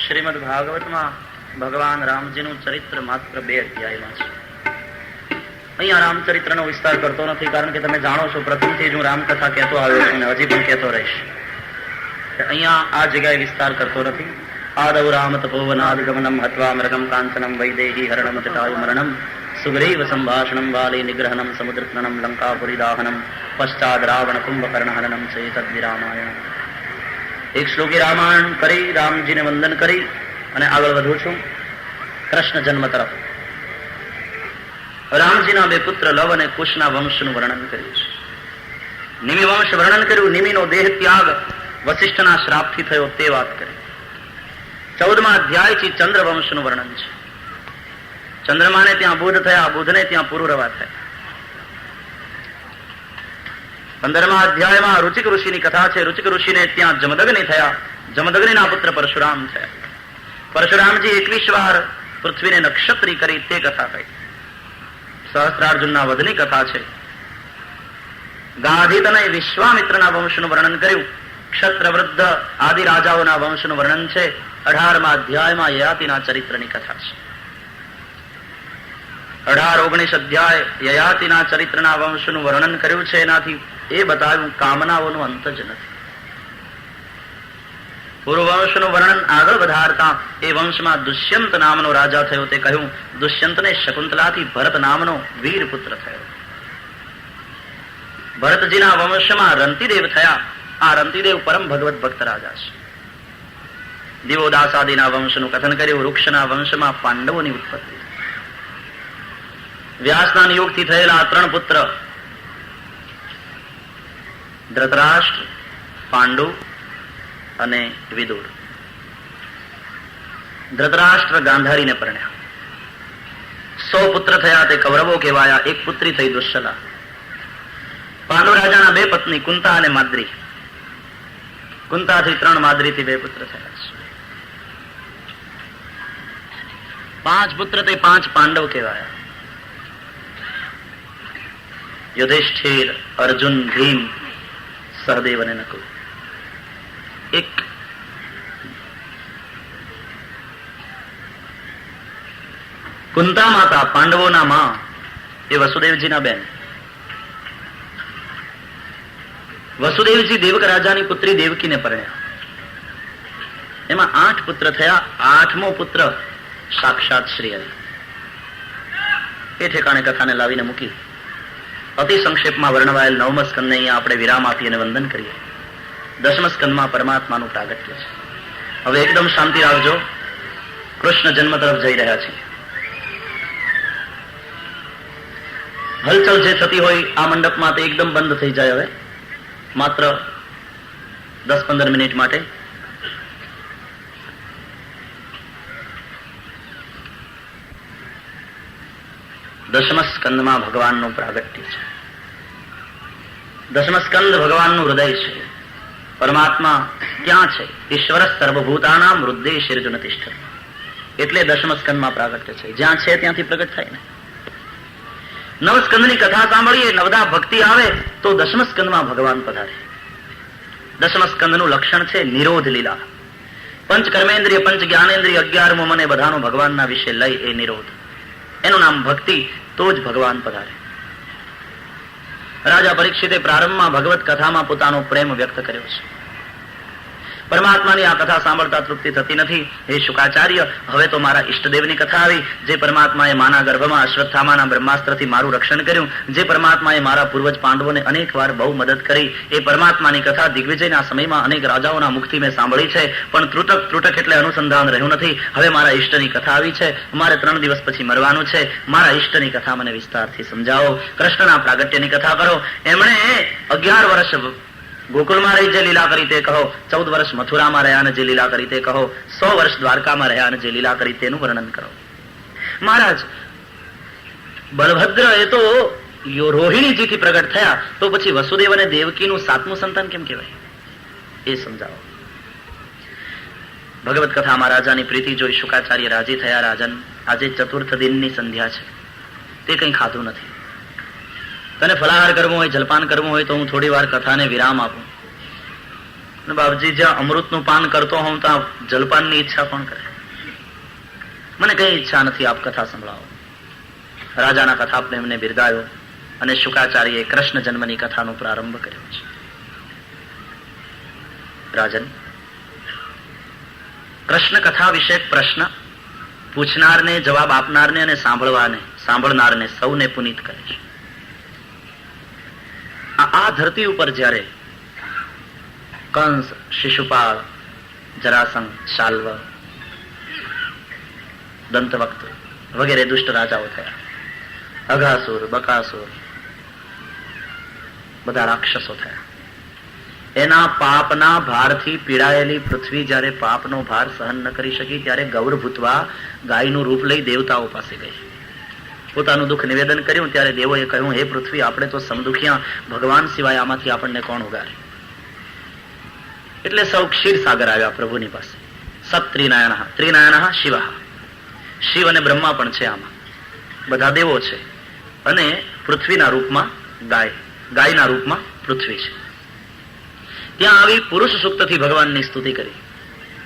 A: શ્રીમદ ભાગવતમાં ભગવાન રામજીનું ચરિત્ર માત્ર 2 અધ્યાયમાં છે. અહીંયા રામચરિત્રનો વિસ્તાર કરતો નથી, કારણ કે તમે જાણો છો પ્રથમથી જ હું રામકથા કહેતો આવ્યો છું અને હજી પણ કહેતો રહીશ. અહીંયા આ જગ્યાએ વિસ્તાર કરતો નથી. આદૌ રામ તપોવનાદગમનમ હત્વા મૃગમ કાંચનમ વૈદેહી હરણમ જટાયુ મરણમ સુગ્રીવ સંભાષણમ વાલી નિગ્રહણમ સમુદ્રતનમ લંકાપુરી દાહનમ પશ્ચાદ રાવણ કુંભકર્ણ હનનમ છે તદ્વિરામાયણ. એક શ્લોકી રામાયણ કરી રામજીને વંદન કરી અને આગળ વધું છું કૃષ્ણ જન્મ તરફ. રામજીના બે પુત્ર લવ અને કુશના વંશનું વર્ણન કર્યું છે. નિમિ વંશ વર્ણન કર્યું. નિમિનો દેહ ત્યાગ વશિષ્ઠના શ્રાપથી થયો તે વાત કરી. 14મા અધ્યાયથી ચંદ્ર વંશનું વર્ણન છે. ચંદ્રમાને ત્યાં બુધ થયા, બુધને ત્યાં પુરુરવા થયા. 15મા અધ્યાયમાં રુચિક ઋષિની કથા છે. રુચિક ઋષિને ત્યાં જમદગ્નિ થયા. જમદગ્નિના પુત્ર પરશુરામ થયા. પરશુરામજી 21 વાર પૃથ્વીને નક્ષત્રી કરી તે કથા કહી. સહસ્ત્રાર્જુનના વધની કથા છે. ગાધિત અને વિશ્વામિત્રના વંશનું વર્ણન કર્યું. ક્ષત્ર વૃદ્ધ આદિ રાજાઓના વંશનું વર્ણન છે. 18મા અધ્યાયમાં યયાતિના ચરિત્રની કથા છે. 18-19 અધ્યાય યયાતિના ચરિત્રના વંશનું વર્ણન કર્યું છે. એનાથી એ બતાવ્યું કામનાઓનો અંત જ નથી. પૂર્વવંશનું વર્ણન આગળ વધારતા એ વંશમાં દુષ્યંત નામનો રાજા થયો તે કહ્યું. દુષ્યંતને શકુંતલાથી ભરત નામનો વીર પુત્ર થયો. ભરતજીના વંશમાં રંતિદેવ થયા. આ રંતિદેવ પરમ ભગવત ભક્ત રાજા છે. દિવોદાસાદિના વંશનું કથન કર્યું. વૃક્ષના વંશમાં પાંડવોની ઉત્પત્તિ. વ્યાસના નિયોગથી થયેલા 3 પુત્ર ધૃતરાષ્ટ્ર, પાંડુ અને વિદુર. ધૃતરાષ્ટ્ર ગાંધારીને પરણ્યા. 100 પુત્ર થયા તે કૌરવો કહેવાયા. 1 પુત્રી થઈ દુશ્શલા. પાંડુ રાજાના 2 પત્ની કુંતા અને માદ્રી. કુંતાથી 3, માદ્રીથી 2 પુત્ર થયા છે. 5 પુત્ર તે 5 પાંડવ કહેવાયા. યુધિષ્ઠિર, અર્જુન, ભીમ, સહદેવ અને નકુલ. 1 કુંતા માતા પાંડવોના માં એ વસુદેવજીના બેન. વસુદેવજી દેવક રાજાની પુત્રી દેવકીને પરણ્યા. એમાં 8 પુત્ર થયા. 8મો પુત્ર સાક્ષાત શ્રી હરિ. એ ઠેકાણે કથાને લાવીને મૂકી. અતિ સંક્ષેપમાં વર્ણવાયેલ 9મ સ્કંદને અહીંયા આપણે વિરામ આપી અને વંદન કરીએ. 10મ સ્કંદમાં પરમાત્માનું પ્રાગટ્ય છે. હવે એકદમ શાંતિ રાખજો. કૃષ્ણ જન્મ તરફ જઈ રહ્યા છે. હલચલ જે થતી હોય આ મંડપમાં તે એકદમ બંધ થઈ જાય. હવે માત્ર 10-15 મિનિટ માટે. દશમ સ્કંદમાં ભગવાનનું પ્રાગટ્ય છે. દશમ સ્કંદ ભગવાનનું હૃદય છે. પરમાત્મા ક્યાં છે? ઈશ્વર સર્વભૂતાનામ હૃદય શિરજુન તિષ્ઠ. એટલે દશમ સ્કંદમાં પ્રાગટ્ય છે. જ્યાં છે ત્યાંથી પ્રગટ થાય ને. 9 સ્કંદની કથા સાંભળીએ, નવદા ભક્તિ આવે તો દશમ સ્કંદમાં ભગવાન પધારે. દશમ સ્કંદનું લક્ષણ છે નિરોધ લીલા. પંચ કર્મેન્દ્રિય, પંચ જ્ઞાનેન્દ્રિય, 11મો મને બધાનો ભગવાનના વિશે લઈ એ નિરોધ. એનું નામ ભક્તિ. તો જ ભગવાન પધારે. રાજા પરીક્ષિતે પ્રારંભમાં ભગવત કથામાં પોતાનો પ્રેમ વ્યક્ત કર્યો છે. પરમાત્માની આ કથા સાંભળતા તૃપ્તિ થતી નથી. હે શુકાચાર્ય, હવે તો મારા ઈષ્ટદેવની કથા આવી. જે પરમાત્માએ માના ગર્ભમાં અશ્વત્થામાના બ્રહ્માસ્ત્રથી મારું રક્ષણ કર્યું, જે પરમાત્માએ મારા પૂર્વજ પાંડવોને અનેક વાર બહુ મદદ કરી, એ પરમાત્માની કથા દિગ્વિજયના સમયમાં અનેક રાજાઓના મુખથી મેં સાંભળી છે, પણ ત્રુટક એટલે અનુસંધાન રહ્યું નથી. હવે મારા ઈષ્ટની કથા આવી છે. મારે 3 દિવસ પછી મરવાનું છે. મારા ઈષ્ટની કથા મને વિસ્તારથી સમજાવો. કૃષ્ણના પ્રાગટ્યની કથા કરો. એમણે 11 વર્ષ ગોકુળમાં રહી જે લીલા કરી તે કહો. 14 વર્ષ મથુરામાં રહ્યા અને જે લીલા કરી તે કહો. 100 વર્ષ દ્વારકામાં રહ્યા અને જે લીલા કરી તેનું વર્ણન કરો. મહારાજ, બલભદ્ર એ તો રોહિણીજીથી પ્રગટ થયા, તો પછી વસુદેવ અને દેવકીનું 7મું સંતાન કેમ કહેવાય? એ સમજાવો. ભગવત કથામાં રાજાની પ્રીતિ જોઈ શુકાચાર્ય રાજી થયા. રાજન, આજે ચતુર્થ દિનની સંધ્યા છે. તે કંઈ ખાધું નથી. તને ફલાહાર કરવો હોય, જલપાન કરવું હોય તો હું થોડી વાર કથાને વિરામ આપું. બાપજી, જ્યાં અમૃતનું પાન કરતો હોઉં ત્યાં જલપાનની ઈચ્છા પણ કરે. મને કઈ ઈચ્છા નથી, આપ કથા સંભળાવો. રાજાના કથા પ્રેમને બિરદાવ્યો અને શુકાચાર્યએ કૃષ્ણ જન્મની કથાનો પ્રારંભ કર્યો છે. રાજન, કૃષ્ણ કથા વિશે પ્રશ્ન પૂછનારને, જવાબ આપનારને અને સાંભળનારને સૌને પુનિત કરે છે. આ ધરતી ઉપર જ્યારે કંસ, શિશુપાળ, જરાસંઘ, શાલ્વ, દંતવક્ત વગેરે દુષ્ટ રાજાઓ થયા, અઘાસુર, બકાસુર બધા રાક્ષસો થયા. એના પાપના ભારથી પીડાયેલી પૃથ્વી જ્યારે પાપનો ભાર સહન ન કરી શકી ત્યારે ગૌર ભૂતવા ગાયનું રૂપ લઈ દેવતાઓ પાસે ગઈ. પોતાનું દુઃખ નિવેદન કર્યું ત્યારે દેવોએ કહ્યું, હે પૃથ્વી, આપણે તો સમદુખિયા, ભગવાન સિવાય આમાંથી આપણને કોણ ઉગારે? એટલે સૌ ક્ષીરસાગર આવ્યા પ્રભુની પાસે. સત્રિનાયણ, ત્રિનાયણ શિવ, શિવ અને બ્રહ્મા પણ છે આમાં, બધા દેવો છે. અને પૃથ્વીના રૂપમાં ગાય, ગાયના રૂપમાં પૃથ્વી છે. ત્યાં આવી પુરુષ સૂક્તથી ભગવાનની સ્તુતિ કરી.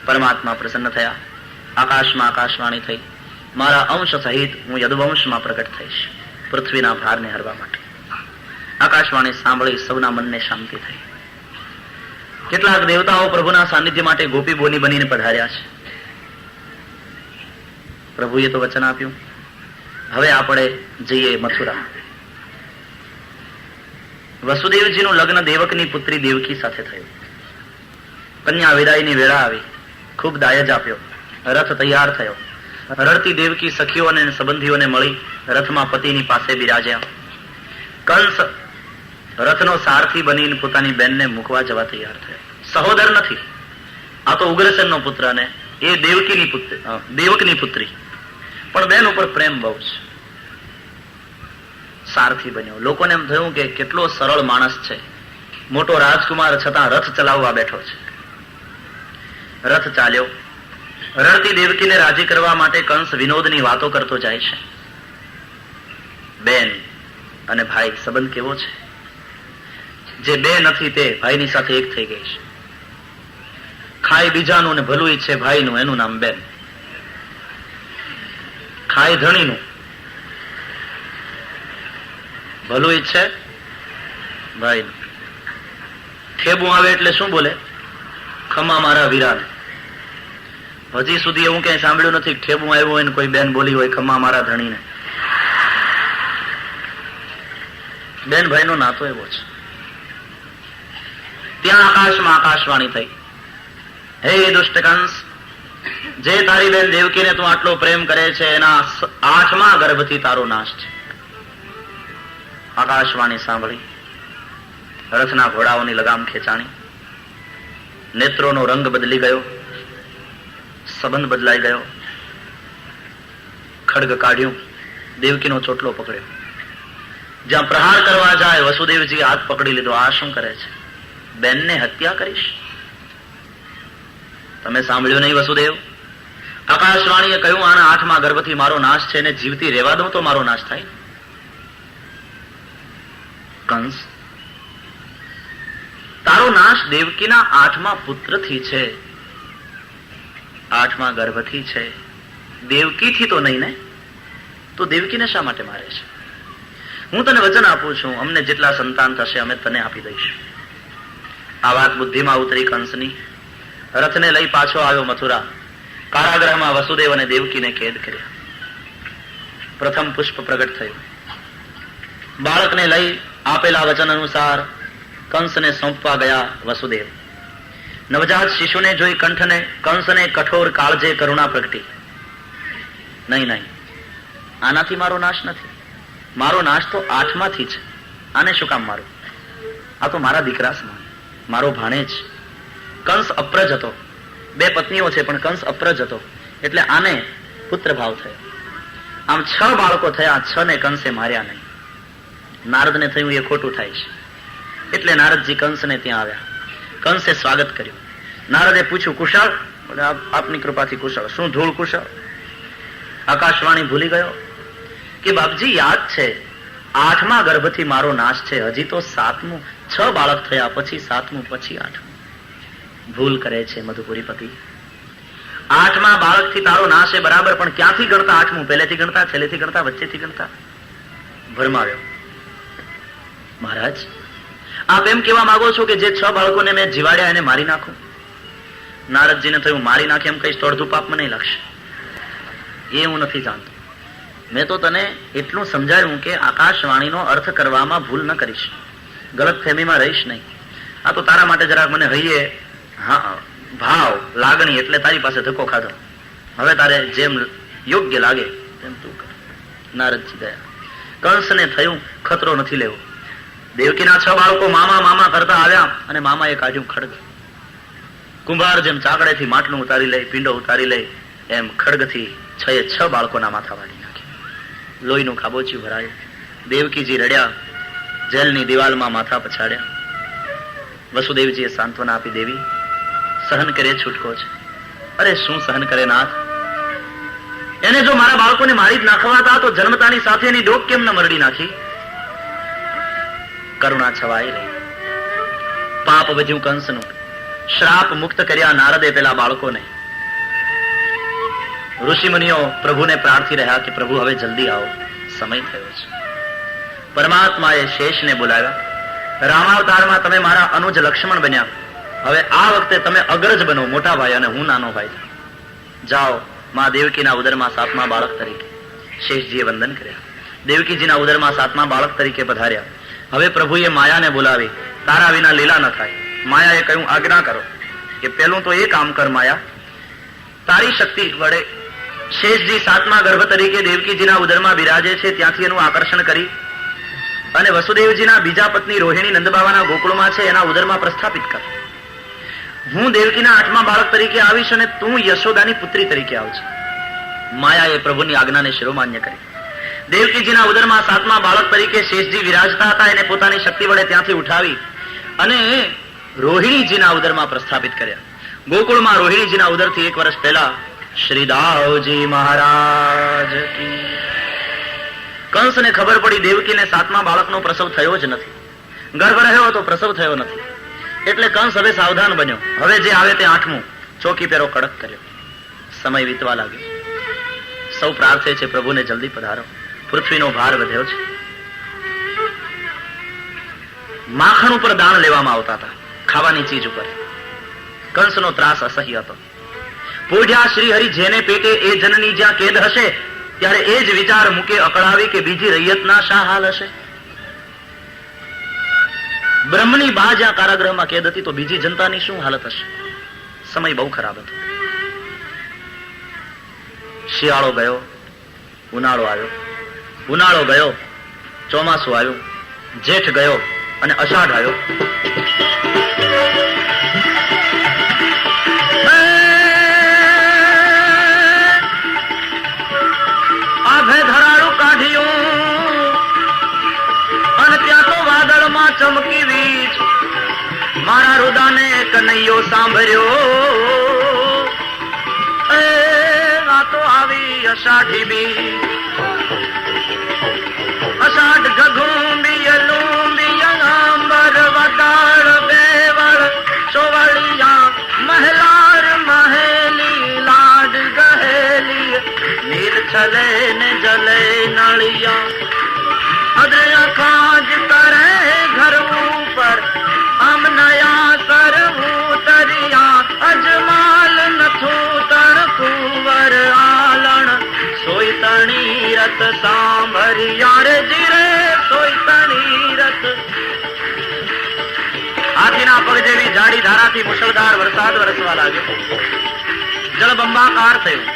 A: પરમાત્મા પ્રસન્ન થયા. આકાશમાં આકાશવાણી થઈ, મારા અંશ સહિત હું યદુવંશમાં પ્રગટ થઈશ પૃથ્વીના ભારને હરવા માટે. આકાશવાણી સાંભળી સૌના મનને શાંતિ થઈ. કેટલાક દેવતાઓ પ્રભુના સાનિધ્ય માટે ગોપી બોની બનીને પધાર્યા છે. પ્રભુએ તો વચન આપ્યું, હવે આપણે જઈએ મથુરા. વસુદેવજીનું લગ્ન દેવકની પુત્રી દેવકી સાથે થયું. કન્યા વિદાયની વેળા આવી. ખૂબ દાયજ આપ્યો. રથ તૈયાર થયો. રડતી દેવકી સખીઓ અને સંબંધીઓને મળી રથમાં પતિની પાસે બિરાજ્યા. કંસ રથનો સારથી બનીને પોતાની બેનને મૂકવા જવા તૈયાર થયો. સહોદર નથી, આ તો ઉગ્રસેનનો પુત્ર ને એ દેવકની પુત્રી, પણ બેન ઉપર પ્રેમ બહુ છે. સારથી બન્યો. લોકોને એમ થયું કે કેટલો સરળ માણસ છે, મોટો રાજકુમાર છતાં રથ ચલાવવા બેઠો છે. રથ ચાલ્યો. રડતી દેવકીને રાજી કરવા માટે કંસ વિનોદની વાતો કરતો જાય છે. બેન અને ભાઈ સંબંધ કેવો છે? જે બે નથી તે ભાઈની સાથે એક થઈ ગઈ છે. ખાય બીજાનું ને ભલું ઈચ્છે ભાઈનું, એનું નામ બેન. ખાય ધણીનું, ભલું ઈચ્છે ભાઈનું. ઠેબું આવે એટલે શું બોલે? ખમા મારા વીરાને. હજી સુધી એવું ક્યાંય સાંભળ્યું નથી ઠેબું આવ્યું હોય ને કોઈ બેન બોલી હોય ખમા મારા ધણીને. બેન ભાઈનો નાતો એવો છે. ત્યાં આકાશમાં આકાશવાણી થઈ, હે દુષ્ટ કંસ, જે તારી બેન દેવકીને તું આટલો પ્રેમ કરે છે એના 8મા ગર્ભથી તારો નાશ છે. આકાશવાણી સાંભળી રથના ઘોડાઓની લગામ ખેંચાણી. નેત્રોનો રંગ બદલી ગયો, સંબંધ બદલાઈ ગયો. ખડગ કાઢ્યું, દેવકીનો ચોટલો પકડ્યો. જ્યાં પ્રહાર કરવા જાય વસુદેવજી હાથ પકડી લીધો. આ શું કરે છે? બેનને હત્યા કરીશ? તમે સાંભળ્યું નહીં વસુદેવ? આકાશવાણીએ કહ્યું આના 8મા ગર્ભથી મારો નાશ છે, ને જીવતી રહેવા દઉં તો મારો નાશ થાય. કંસ, તારો નાશ દેવકીના 8મા પુત્રથી છે, 8મા ગર્ભથી છે, દેવકીથી તો નહીં ને? તો દેવકીને શા માટે મારે છે? હું તને વચન આપું છું, અમને જેટલા સંતાન થશે અમે તને આપી દઈશું. આ વાત બુદ્ધિમાં ઉતરી કંસની. રથને લઈ પાછો આવ્યો મથુરા. કારાગૃહમાં વસુદેવ અને દેવકીને કેદ કર્યા. પ્રથમ પુષ્પ પ્રગટ થયું. બાળકને લઈ આપેલા વચન અનુસાર કંસને સોંપવા ગયા વસુદેવ. નવજાત શિશુને જોઈ કંસને કઠોર કાળજે કરુણા પ્રગટી. નહીં નહીં, આનાથી મારો નાશ નથી. મારો નાશ તો 8માંથી છે. આને શું કામ મારું? આ તો મારા દીકરા સમાન, મારો ભાણેજ. કંસ અપ્રજ હતો. 2 પત્નીઓ છે પણ કંસ અપ્રજ હતો, એટલે આને પુત્ર ભાવ થયો. આમ 6 બાળકો થયા, 6 ને કંસે માર્યા નહીં. નારદને થયું એ ખોટું થાય છે, એટલે નારદજી કંસને ત્યાં આવ્યા. કંસે સ્વાગત કર્યું. નારદે પૂછ્યું, કુશળ? આપની કૃપાથી કુશળ. શું ધૂળ કુશળ? આકાશવાણી ભૂલી ગયો કે બાપજી યાદ છે 8મા ગર્ભથી મારો નાશ છે, હજી તો 7મું. 6 બાળક થયા, પછી 7મું, પછી 8મું. ભૂલ કરે છે મધુપુરી પતિ. 8મા બાળકથી તારો નાશ એ બરાબર, પણ ક્યાંથી ગણતા 8મું? પહેલેથી ગણતા, છેલ્લેથી ગણતા, વચ્ચેથી ગણતા? ભરમાવ્યો. મહારાજ, આપ એમ કેવા માંગો છો કે જે 6 બાળકોને મેં જીવાડ્યા એને મારી નાખું? નારદજીને થયું, મારી નાખે એમ કહીશ તો અડધું પાપ મને લાગશે. એ હું નથી જાણતો. મેં તો તને એટલું સમજાવ્યું કે આકાશવાણીનો અર્થ કરવામાં ભૂલ ન કરીશ, ગલત ફહેમીમાં રહીશ નહીં. આ તો તારા માટે જરાક મને હૈયે ભાવ લાગણી એટલે તારી પાસે ધક્કો ખાધો. હવે તારે જેમ યોગ્ય લાગે તેમ તું કર. નારદજી ગયા. કંસને થયું ખતરો નથી લેવો. દેવકીના 6 બાળકો મામા મામા કરતા આવ્યા અને મામાએ કાઢ્યું ખડગ. કુંભાર જેમ ચાકડેથી માટલું ઉતારી લે, પીંડો ઉતારી લે, એમ ખડગથી 6 બાળકોના માથા વાળી નાખ્યા. લોહીનું ખાબોચિયું ભરાયું. દેવકીજી રડ્યા, જેલની દિવાલમાં માથા પછાડ્યા. વસુદેવજીએ સાંત્વના આપી, દેવી સહન કરે છૂટકો છે. અરે શું સહન કરે નાથ? એને જો મારા બાળકોને મારી જ નાખવા હતા તો જન્મતાની સાથે એની ડોક કેમ ન મરડી નાખી? કરુણા છવાઈ રહી. પાપ વધ્યું કંસનું. શ્રાપ મુક્ત કર્યા નારદે પેલા બાળકોને. ઋષિમુનિઓ પ્રભુને પ્રાર્થી રહ્યા કે પ્રભુ હવે જલ્દી આવો, સમય થયો છે. પરમાત્માએ શેષને બોલાવ્યા. રામાવતારમાં તમે મારા અનુજ લક્ષ્મણ બન્યા, હવે આ વખતે તમે અગ્રજ બનો, મોટા ભાઈ, અને હું નાનો ભાઈ. જાઓ, મા દેવકીના ઉદરમાં 7મા બાળક તરીકે. શેષજીએ વંદન કર્યા. દેવકીજીના ઉદરમાં 7મા બાળક તરીકે પધાર્યા. હવે પ્રભુએ માયાને બોલાવી. તારા વિના લીલા ન થાય. માયાએ કહ્યું, આજ્ઞા કરો કે પેલું તો એ કામ કર માયા, તારી શક્તિ વડે શેષજી 7મા ગર્ભ તરીકે દેવકીજીના ઉદરમાં બિરાજે છે ત્યાંથી એનું આકર્ષણ કરી અને વસુદેવજીના બીજા પત્ની રોહિણી નંદબાવાના ગોકુળમાં છે એના ઉદરમાં પ્રસ્થાપિત કર. હું દેવકીના 8મા બાળક તરીકે આવીશ અને તું યશોદાની પુત્રી તરીકે આવશે. માયાએ પ્રભુની આજ્ઞાને શિરોમાન્ય કરી. દેવકીજીના ઉદરમાં 7મા બાળક તરીકે શેષજી વિરાજતા હતા, એને પોતાની શક્તિ વડે ત્યાંથી ઉઠાવી અને રોહિણીજીના ઉદરમાં પ્રસ્થાપિત કર્યા. ગોકુળમાં રોહિણીજીના ઉદરથી 1 વર્ષ પહેલા શ્રીદાવજી મહારાજ કી. કંસને ખબર પડી દેવકીને 7મા બાળકનો પ્રસવ થયો જ નથી, ગર્ભ રહ્યો હતો, પ્રસવ થયો નથી. એટલે કંસ હવે સાવધાન બન્યો. હવે જે આવે તે 8મું ચોકી પેરો કડક કર્યો. સમય વીતવા લાગ્યો. સૌ પ્રાર્થે છે પ્રભુને જલ્દી પધારો, પૃથ્વીનો ભાર વધ્યો છે. માખણ ઉપર દાણ લેવામાં આવતા હતા, ખાવાની ચીજ ઉપર. કંસનો ત્રાસ અસહ્ય હતો. પૂજ્યા શ્રી હરિ જેને પેટે એ જનની જ્યાં કેદ હશે, ત્યારે એ જ વિચાર મૂકે અકળાવી કે બીજી રૈયતના શા હાલ હશે. બ્રહ્મની બા જ્યાં કારાગૃહમાં કેદ હતી તો બીજી જનતાની શું હાલત હશે. સમય બહુ ખરાબ હતો. શિયાળો ગયો, ઉનાળો આવ્યો. ઉનાળો ગયો, ચોમાસું આવ્યું. જેઠ ગયો અને અષાઢ આવ્યો. આભે ધરાળું કાઢ્યું અને ત્યાં તો વાદળમાં ચમકી વીજ. મારા રુદાને કનૈયો સાંભળ્યો. આ તો આવી અષાઢી બી. અષાઢ ગઘુંબિયલું બિયંબર વદાળ બેવળ ચોવળિયા મહેલાર મહેલી લાડ ગહેલી નીલ છલે ને જલે નળિયા. અદ્રય કાજ કરે ઘર ઉપર આમ નયા સરવું તરિયા. અજમાલ નથું તણ કુંવર આલણ સોય તણી રત સાંભળિયા રે જીરે સોય તણી રત. હાથીના પગ જેવી જાડી ધારાથી મુશળધાર વરસાદ વરસવા લાગ્યો. જળબંબાકાર થયું.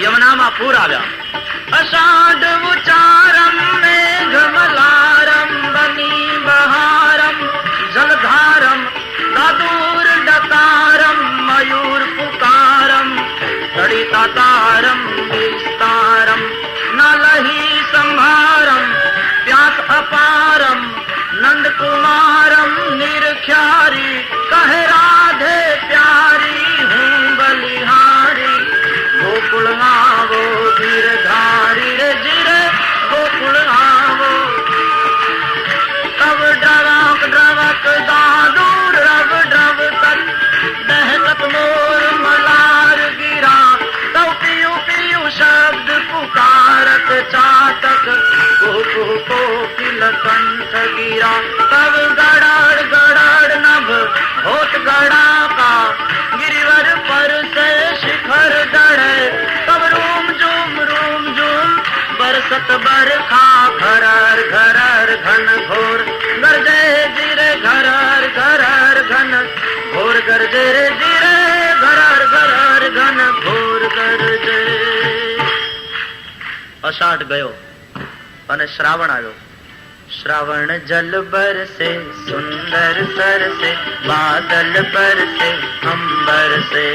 A: યમુનામાં પૂર આવ્યા. અષાઢ ઉચારમ મેઘમલારમ બની બહારમ જલધારમ દાદુર ડતારમ મયુર પુકારમ તડિતાતારમ વિસ્તારમ નલહી સંભારમ પ્યાસ અપારમ નંદકુમારમ નિરખ્યારી કહે રાધે પ્યારી હું બલિહારી. ગોકુળ આવો ગીરધારી રે જીરે ગોકુળ આવો. તવ ડ્રવક ડ્રવક દાદુર રવ ડ્રવ તક દહેકત મોર મલાર ગીરા. તવ પિયુ પિયુ શબ્દ પુકારત ચાતક કુહુ કોકિલ કંઠ ગીરા. તવ ગડાડ ગડાડ નભ હોત ગડાકા गिरिवर पर से शिखर डढ़े. तब रूम झूम बरसत बरखा घरर घरर घन घोर गरजे जीरे घरर घरर घन घोर गरजे रे जीरे घरर घरर घन घोर गरजे. અષાઢ ગયો અને શ્રાવણ આવ્યો. શ્રાવણ જલ બરસે સુંદર સરસે, બાદલ બરસે અંબર સે.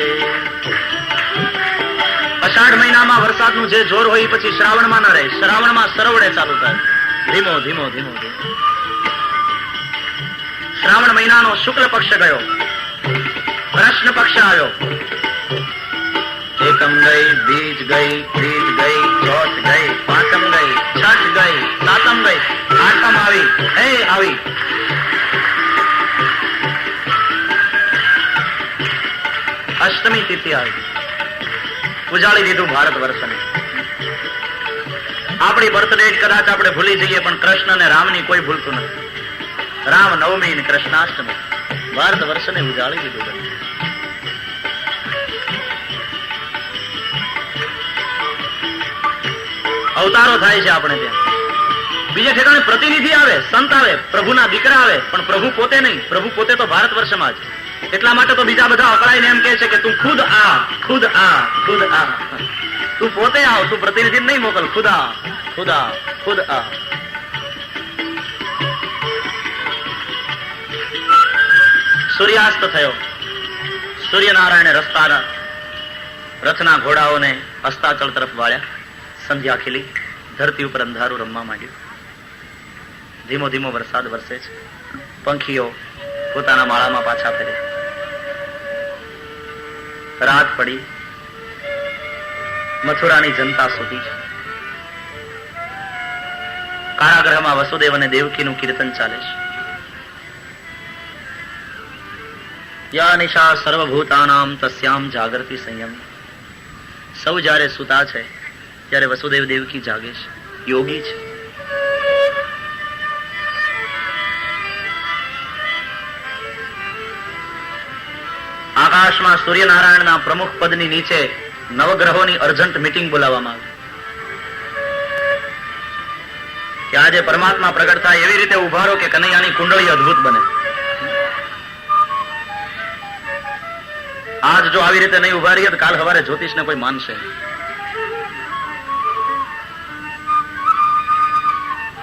A: અષાઢ મહિનામાં વરસાદનું જે જોર હોય પછી શ્રાવણમાં ન રહે. શ્રાવણમાં સરવડે ચાલુ થાય, ધીમો ધીમો ધીમો ધીમો. શ્રાવણ મહિનાનો શુક્લ પક્ષ ગયો, કૃષ્ણ પક્ષ આવ્યો. એકમ ગઈ, બીજ ગઈ, ત્રીજ ગઈ, ચોથ ગઈ, પાંચમ ગઈ, છઠ ગઈ, સાતમ ગઈ, આઠમ આવી, આવી. અષ્ટમી તિથિ આવી. ઉજાળી દીધું ભારત વર્ષને. આપણી બર્થડેટ કદાચ આપણે ભૂલી જઈએ, પણ કૃષ્ણ અને રામની કોઈ ભૂલતું નથી. રામ નવમી અને કૃષ્ણાષ્ટમી ભારત વર્ષને ઉજાળી દીધું. અવતારો થાય છે આપણે ત્યાં. બીજે ઠેકાણે પ્રતિનિધિ આવે, સંત આવે, પ્રભુના દીકરા આવે, પણ પ્રભુ પોતે નહીં. પ્રભુ પોતે તો ભારત વર્ષમાં જ. એટલા માટે તો બીજા બધા અકળાઈને એમ કહે છે કે તું ખુદ આ, ખુદ આ, ખુદ આ. તું પોતે આવ, તું પ્રતિનિધિ નહીં મોકલ. ખુદ આ, ખુદ આ, ખુદ આ. સૂર્યાસ્ત થયો. સૂર્યનારાયણે રસ્તાના રથના ઘોડાઓને અસ્તાચળ તરફ વાળ્યા. સંધ્યા ખીલી, ધરતી ઉપર અંધારું રમવા માંડ્યું. ધીમો ધીમો વરસાદ વરસે છે. પંખીઓ પોતાના માળામાં પાછા ફરે. રાત પડી. મથુરાની જનતા સૂતી છે. કારાગૃહમાં વસુદેવ અને દેવકીનું કીર્તન ચાલે છે. યા નિશા સર્વભૂતાનામ તસ્યામ જાગૃતિ સંયમ. સૌ જ્યારે સૂતા છે ત્યારે વસુદેવ દેવકી જાગે છે, યોગી છે. આકાશમાં સૂર્યનારાયણના પ્રમુખ પદની નીચે નવગ્રહોની અર્જન્ટ મીટિંગ બોલાવવામાં આવી કે આજે પરમાત્મા પ્રગટ થાય એવી રીતે ઉભારો કે કનૈયાની કુંડળી અદ્ભુત બને. આજ જો આવી રીતે નહીં ઉભા રહીએ તો કાલ સવારે જ્યોતિષને કોઈ માનશે.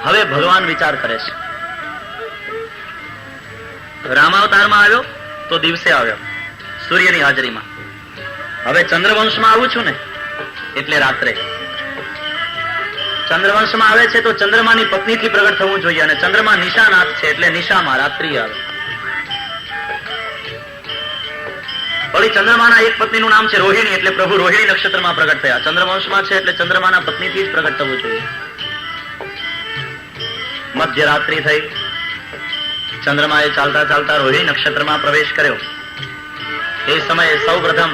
A: હવે ભગવાન વિચાર કરે છે. રામાવતારમાં આવ્યો તો દિવસે આવ્યો, સૂર્યની હાજરીમાં. હવે ચંદ્રવંશમાં આવું છું ને એટલે રાત્રે. ચંદ્રવંશમાં આવે છે તો ચંદ્રમાની પત્નીથી પ્રગટ થવું જોઈએ, અને ચંદ્રમા નિશાનાથ છે એટલે નિશામાં રાત્રિ આવે. વળી ચંદ્રમાના એક પત્નીનું નામ છે રોહિણી, એટલે પ્રભુ રોહિણી નક્ષત્રમાં પ્રગટ થયા. ચંદ્રવંશમાં છે એટલે ચંદ્રમાના પત્નીથી જ પ્રગટ થવું જોઈએ. મધ્યરાત્રિ થઈ. ચંદ્રમાએ ચાલતા ચાલતા રોહિણી નક્ષત્રમાં પ્રવેશ કર્યો. એ સમયે સૌ પ્રથમ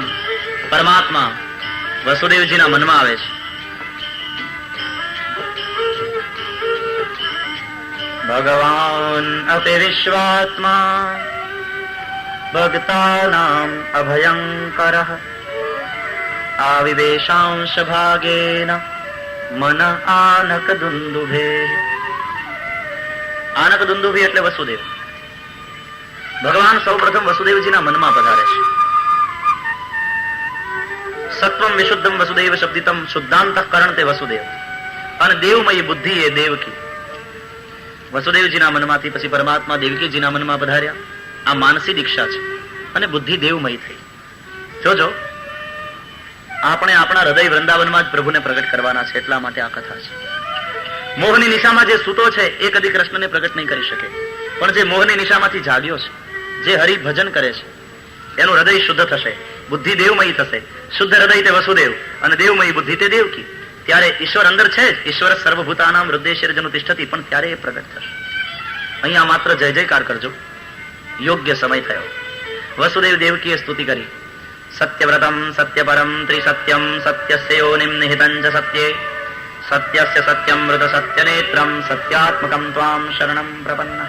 A: પરમાત્મા વસુદેવજીના મનમાં આવે છે. ભગવાન અપે વિશ્વાત્મા ભક્તાનામ અભયંકરઃ આવિવેશાંશ ભાગેન મન આનક દુંદુભે. આનક દુંદુભી એટલે વસુદેવ. ભગવાન સૌ પ્રથમ વસુદેવજીના મનમાં પધારે છે. સત્વમ વિશુદ્ધમ વસુદેવ શબ્દિતમ શુદ્ધાંતઃકરણ તે વસુદેવ. અને દેવમયી બુદ્ધિ એ દેવકી. વસુદેવજીના મનમાંથી પછી પરમાત્મા દેવકીજીના મનમાં પધાર્યા. આ માનસી દીક્ષા છે અને બુદ્ધિ દેવમયી થઈ. જોજો, આપણે આપણા હૃદય વૃંદાવનમાં જ પ્રભુને પ્રગટ કરવાના છે, એટલા માટે આ કથા છે. મોહની નિશામાં જે સૂતો છે એ કદી કૃષ્ણને પ્રગટ નહીં કરી શકે, પણ જે મોહની નિશામાંથી જાગ્યો છે, જે હરિ ભજન કરે છે, એનું હૃદય શુદ્ધ થશે, બુદ્ધિ દેવમયી થશે. શુદ્ધ હૃદય તે વસુદેવ અને દેવમયી બુદ્ધિ તે દેવકી. ત્યારે ઈશ્વર અંદર છે જ. ઈશ્વર સર્વભૂતાનામ હૃદયશિરજનું તિષ્ઠતિ, પણ ત્યારે એ પ્રગટ થશે. અહીંયા માત્ર જય જયકાર કરજો. યોગ્ય સમય થયો. વસુદેવ દેવકીએ સ્તુતિ કરી. સત્યવ્રતમ સત્યપરમ ત્રિસત્યમ સત્યસ્ય યોનિમ નિહિતં ચ સત્યે સત્યસ્ય સત્યમ મૃત સત્યનેત્રમ સત્યાત્મકમ ત્વામ શરણમ પ્રપન્નઃ.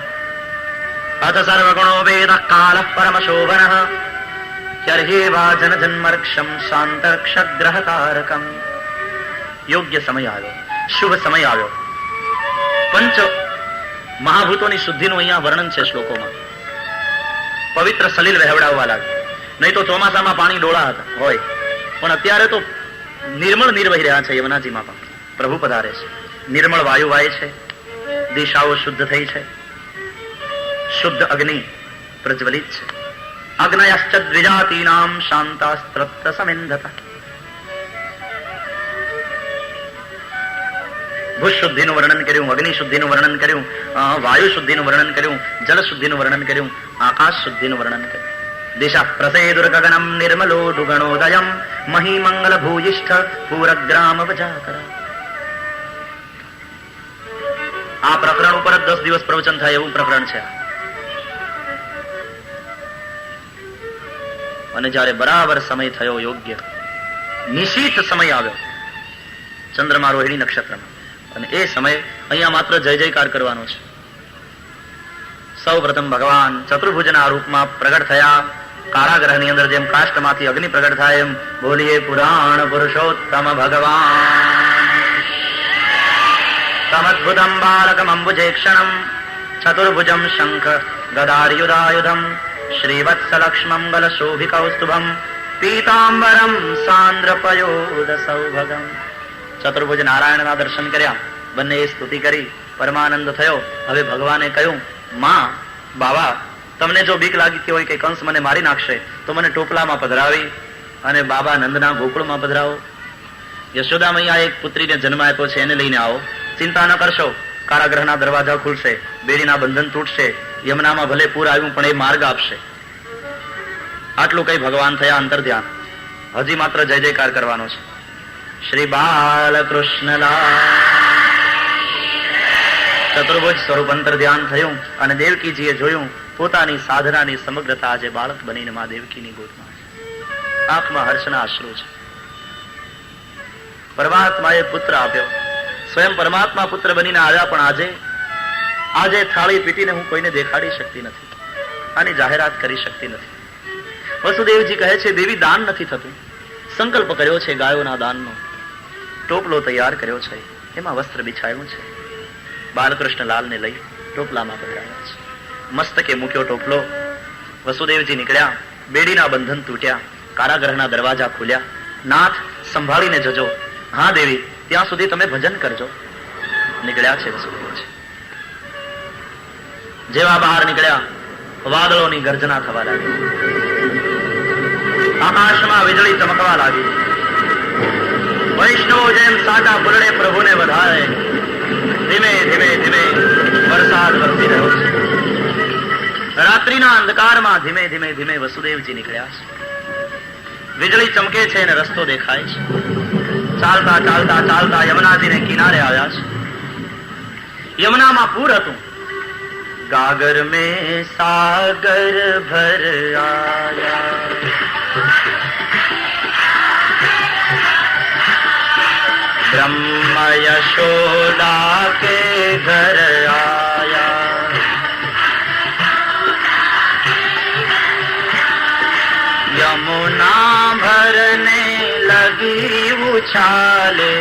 A: અથ સર્વગુણો વેદઃ કાલઃ પરમશોભનઃ ચર્હેવા જનજન્મર્ક્ષમ શાંતર્ક્ષગ્રહકારકમ. યોગ્ય સમય આવ્યો, શુભ સમય આવ્યો. પંચ મહાભૂતોની શુદ્ધિનું અહીંયા વર્ણન છે શ્લોકોમાં. પવિત્ર સલીલ વહેવડાવવા લાગ્યું. નહીં તો ચોમાસામાં પાણી ડોળા હતા હોય, પણ અત્યારે તો નિર્મળ નીર વહી રહ્યા છે યમુનાજીમાં પણ. પ્રભુ પધારે છે. નિર્મળ વાયુ વાય છે, દિશાઓ શુદ્ધ થઈ છે, શુદ્ધ અગ્નિ પ્રજ્વલિત છે. અગ્નયશ્ચ દ્વિજાતીનામ શાંતાસ્ત્રપ્ત સમિંધતા. ભૂ શુદ્ધિનું વર્ણન કર્યું, અગ્નિ શુદ્ધિનું વર્ણન કર્યું, વાયુ શુદ્ધિનું વર્ણન કર્યું, જળ શુદ્ધિનું વર્ણન કર્યું, આકાશ શુદ્ધિનું વર્ણન કર્યું. દિશા પ્રસેદુર્ગગનમ નિર્મલો ડુગણોદયમ મહીમંગલ ભૂયિષ્ઠ પૂરગ્રામ વજાકર. આ પ્રકરણ ઉપર 10 દિવસ પ્રવચન થાય એવું પ્રકરણ છે. અને જયારે બરાબર સમય થયો, યોગ્ય નિશીથ સમય આવ્યો ચંદ્રમા રોહિણી નક્ષત્રમાં, અને એ સમય અહીંયા માત્ર જય જયકાર કરવાનો છે. સૌ પ્રથમ ભગવાન ચતુર્ભુજના રૂપમાં પ્રગટ થયા. કારાગ્રહની અંદર જેમ કાષ્ટમાંથી અગ્નિ પ્રગટ થાય એમ બોલીએ પુરાણ પુરુષોત્તમ ભગવાન. સમદ્ભુતમ બાલકમ અંબુજેક્ષણમ ચતુર્ભુજમ શંખ ગદાર્યુધાયુધમ શ્રીવત્સલક્ષ્મમ ગલશોભિકૌસ્તુભમ પીતાંબરમ સાંદ્રપયોદ સૌભગમ. ચતુર્ભુજ નારાયણના દર્શન કર્યા, બંને સ્તુતિ કરી, પરમાનંદ થયો. હવે ભગવાને કહ્યું, માં બાવા, તમને જો બીક લાગતી હોય કે કંસ મને મારી નાખશે તો મને ટોપલામાં પધરાવી અને બાબા નંદના ગોકુળમાં પધરાવો. યશોદા મૈયા એક પુત્રીને જન્મ આપ્યો છે, એને લઈને આવો. ચિંતા ન કરશો, કારાગ્રહના દરવાજા ખુલશે, બેડીના બંધન તૂટશે, યમુનામાં ભલે પૂર આવ્યું પણ એ માર્ગ આપશે. આટલું કઈ ભગવાન થયા અંતર્ધ્યાન. હજી માત્ર જય જયકાર કરવાનો છે. શ્રી બાલકૃષ્ણલાલ. ચતુર્ભુજ સ્વરૂપ અંતર ધ્યાન થયું અને દેવકીજીએ જોયું પોતાની સાધનાની સમગ્રતા આજે બાળક બનીને માં દેવકીની ગોદમાં આંખમાં હર્ષના અશ્રુ છે. પરમાત્માએ પુત્ર આપ્યો, સ્વયં પરમાત્મા પુત્ર બનીને આવ્યા, પણ આજે થાળી પીટીને હું કોઈને દેખાડી શકતી નથી, આની જાહેરાત કરી શકતી નથી. વસુદેવજી કહે છે, દેવી દાન નથી થતું. સંકલ્પ કર્યો છે ગાયોના દાનનો, ટોપલો તૈયાર કર્યો છે, એમાં વસ્ત્ર બિછાયું છે. બાલકૃષ્ણ લાલને લઈ ટોપલામાં પધરાવ્યા છે. મસ્તકે મૂક્યો ટોપલો. વસુદેવજી નીકળ્યા, બેડીના બંધન તૂટ્યા, કારાગૃહના દરવાજા ખુલ્યા. નાથ સંભાળીને જજો. હા દેવી, ત્યાં સુધી તમે ભજન કરજો. નીકળ્યા છે વસુદેવજી. જેવા બહાર નીકળ્યા, વાદળોની ગર્જના થવા લાગી, આકાશમાં વીજળી ચમકવા લાગી. વૈષ્ણવ જેમ સાટા ફૂલડે પ્રભુને વધારે ધીમે ધીમે ધીમે વરસાદ વરસી રહ્યો છે. રાત્રિના અંધકારમાં ધીમે ધીમે ધીમે વસુદેવજી નીકળ્યા છે. વીજળી ચમકે છે અને રસ્તો દેખાય છે. ચાલતા ચાલતા ચાલતા યમુનાજીને કિનારે આવ્યા છે. યમુનામાં પૂર હતું. ગાગર મેં સાગર ભર આયા, બ્રહ્મ યશોદા કે ઘર આયા, યમુના ભરને લગી ઉછાલે,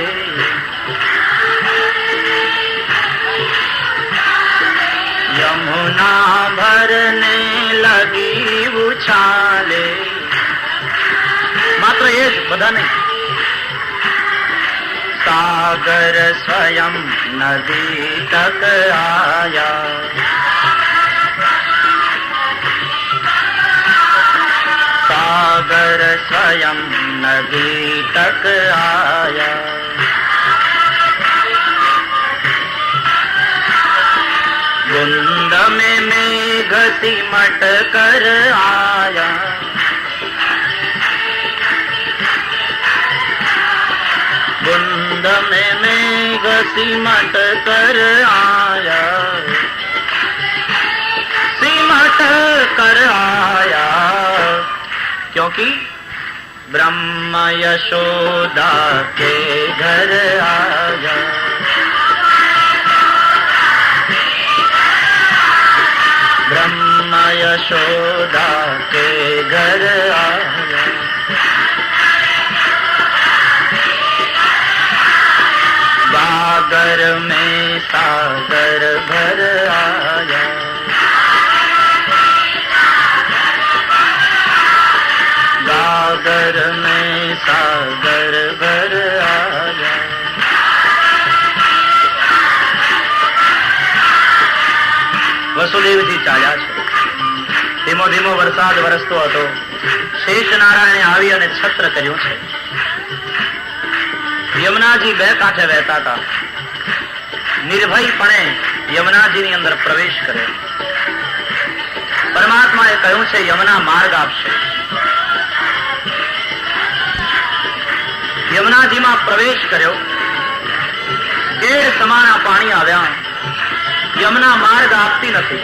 A: યમુના ભરને લગી ઉછાલે. માત્ર એ જ, બધા નહીં. सागर स्वयं नदी तक आया, सागर स्वयं नदी तक आया, गुंद में मेघ सिमट कर आया, गुंद में मेघ सिमट कर आया, सिमट कर आया, क्योंकि ब्रह्म यशोदा के घर आया, ब्रह्म यशोदा के घर आया, गागर में सागर भर आया, गागर में सागर भर आया, વસુદેવજી ચાલ્યા છે. ધીમો ધીમો વરસાદ વરસતો હતો. શેષ નારાયણે આવી અને છત્ર કર્યું છે. યમુનાજી બે કાંઠે વહેતા હતા. નિર્ભયપણે યમુનાજીની અંદર પ્રવેશ કર્યો. પરમાત્માએ કહ્યું છે યમુના માર્ગ આપશે. યમુનાજીમાં પ્રવેશ કર્યો. કેળ સમાના પાણી આવ્યા. યમુના માર્ગ આપતી નથી.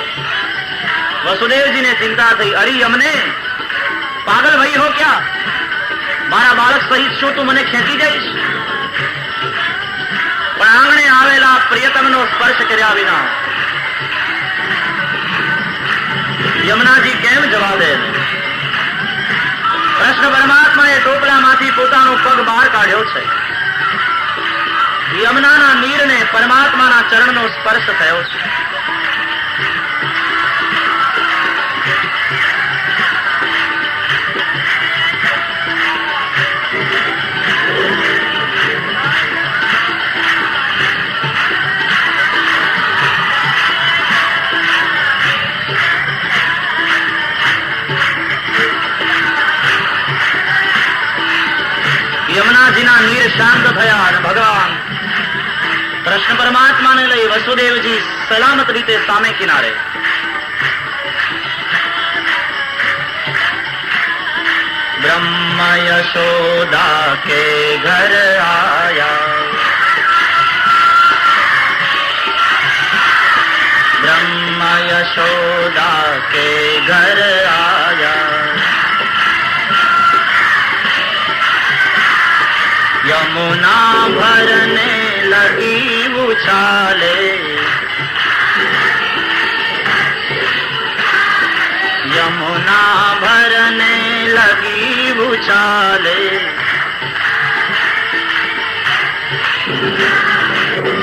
A: વસુદેવજીને ચિંતા થઈ, અરે યમને, પાગલ ભાઈ હો ક્યાં? મારા બાળક સહિત શું તું મને ખેંચી જઈશ? પણ આંગણે આવેલા પ્રિયતમનો સ્પર્શ કર્યા વિના યમુનાજી કેમ જવા દે? કૃષ્ણ પરમાત્માએ ટોપલામાંથી પોતાનો પગ બહાર કાઢ્યો છે. યમુનાના નીરને પરમાત્માના ચરણનો સ્પર્શ થયો છે. યમુનાજીના નીર શાંત થયા અને ભગવાન કૃષ્ણ પરમાત્માને લઈ વસુદેવજી સલામત રીતે સામે કિનારે. બ્રહ્મ યશોદા કે ઘર આયા, બ્રહ્મ યશોદા કે ઘર આયા, यमुना भरने लगी उछाले, यमुना भरने लगी उछाले,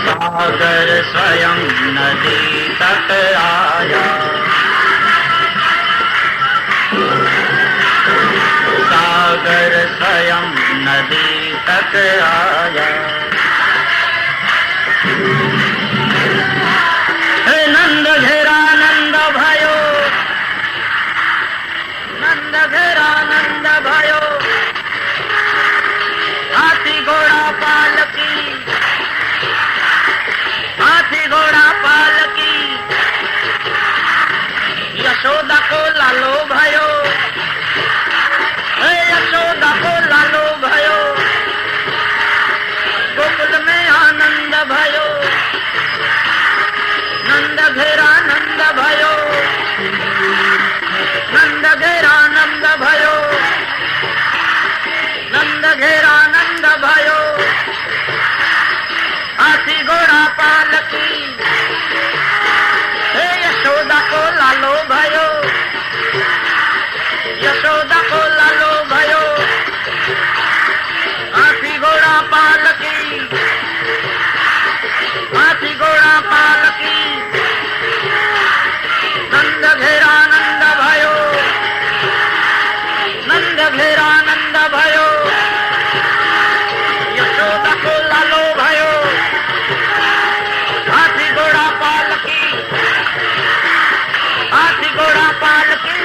A: सागर स्वयं नदी तट आया, सागर स्वयं नदी तक आया. हे नंद घेरा नंद भयो, नंद घेरा नंद भयो, हाथी घोड़ा पालकी, हाथी घोड़ा पालकी, यशोदा को लालो भयो, यशोदा को लालो भयो, गोकुल में आनंद भयो, नंद घेरा नंद भयो, नंद घेरा नंद भयो, नंद घेरा नंद भयो, हाथी घोड़ा पालकी, हे यशोदा को लालो भयो, यशोदा को लालो भयो, हाथी घोड़ा पालकी, हाथी घोड़ा पालकी, नंद घेरा नंद भयो, नंद घेरा नंद भयो, यशोदा को लालो भयो, हाथी घोड़ा पालकी, हाथी घोड़ा पालकी,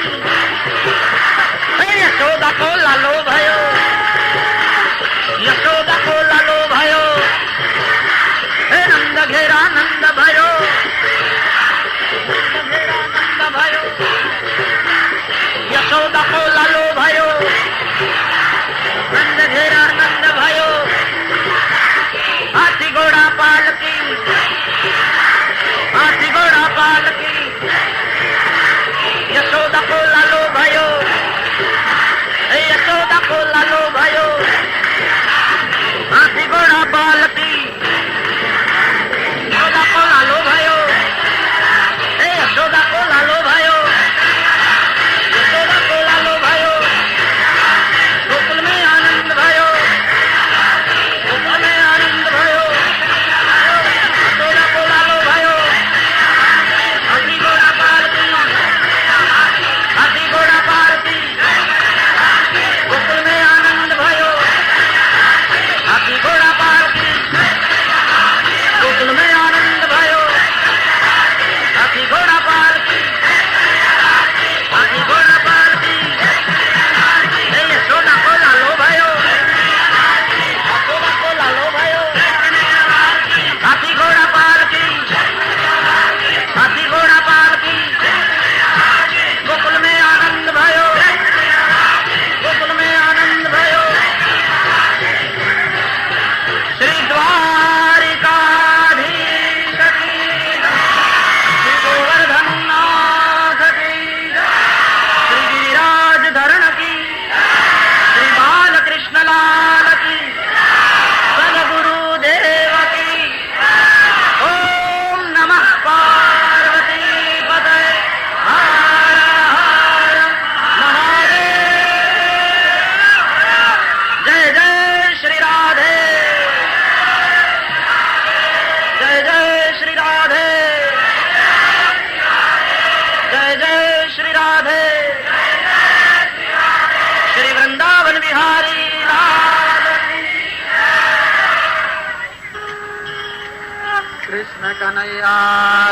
B: कन्हैया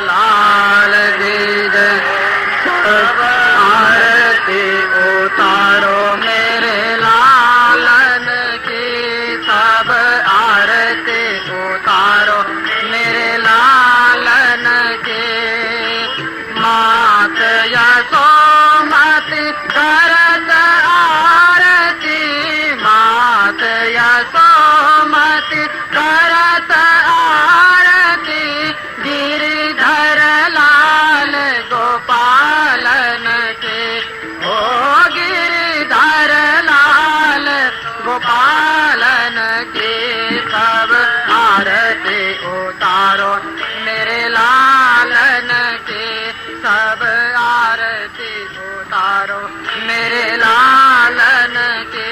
B: लाल की जय। सब आरती उतारो मेरे लालन की, सब आरती उतारो मेरे लालन की। मात यशोमती करत आरती, मात यशोमती करत आरती। गिरिधर लाल गोपालन के, ओ गिरिधर लाल गोपालन के। सब आरती उतारो मेरे लालन के, सब आरती उतारो मेरे लालन के।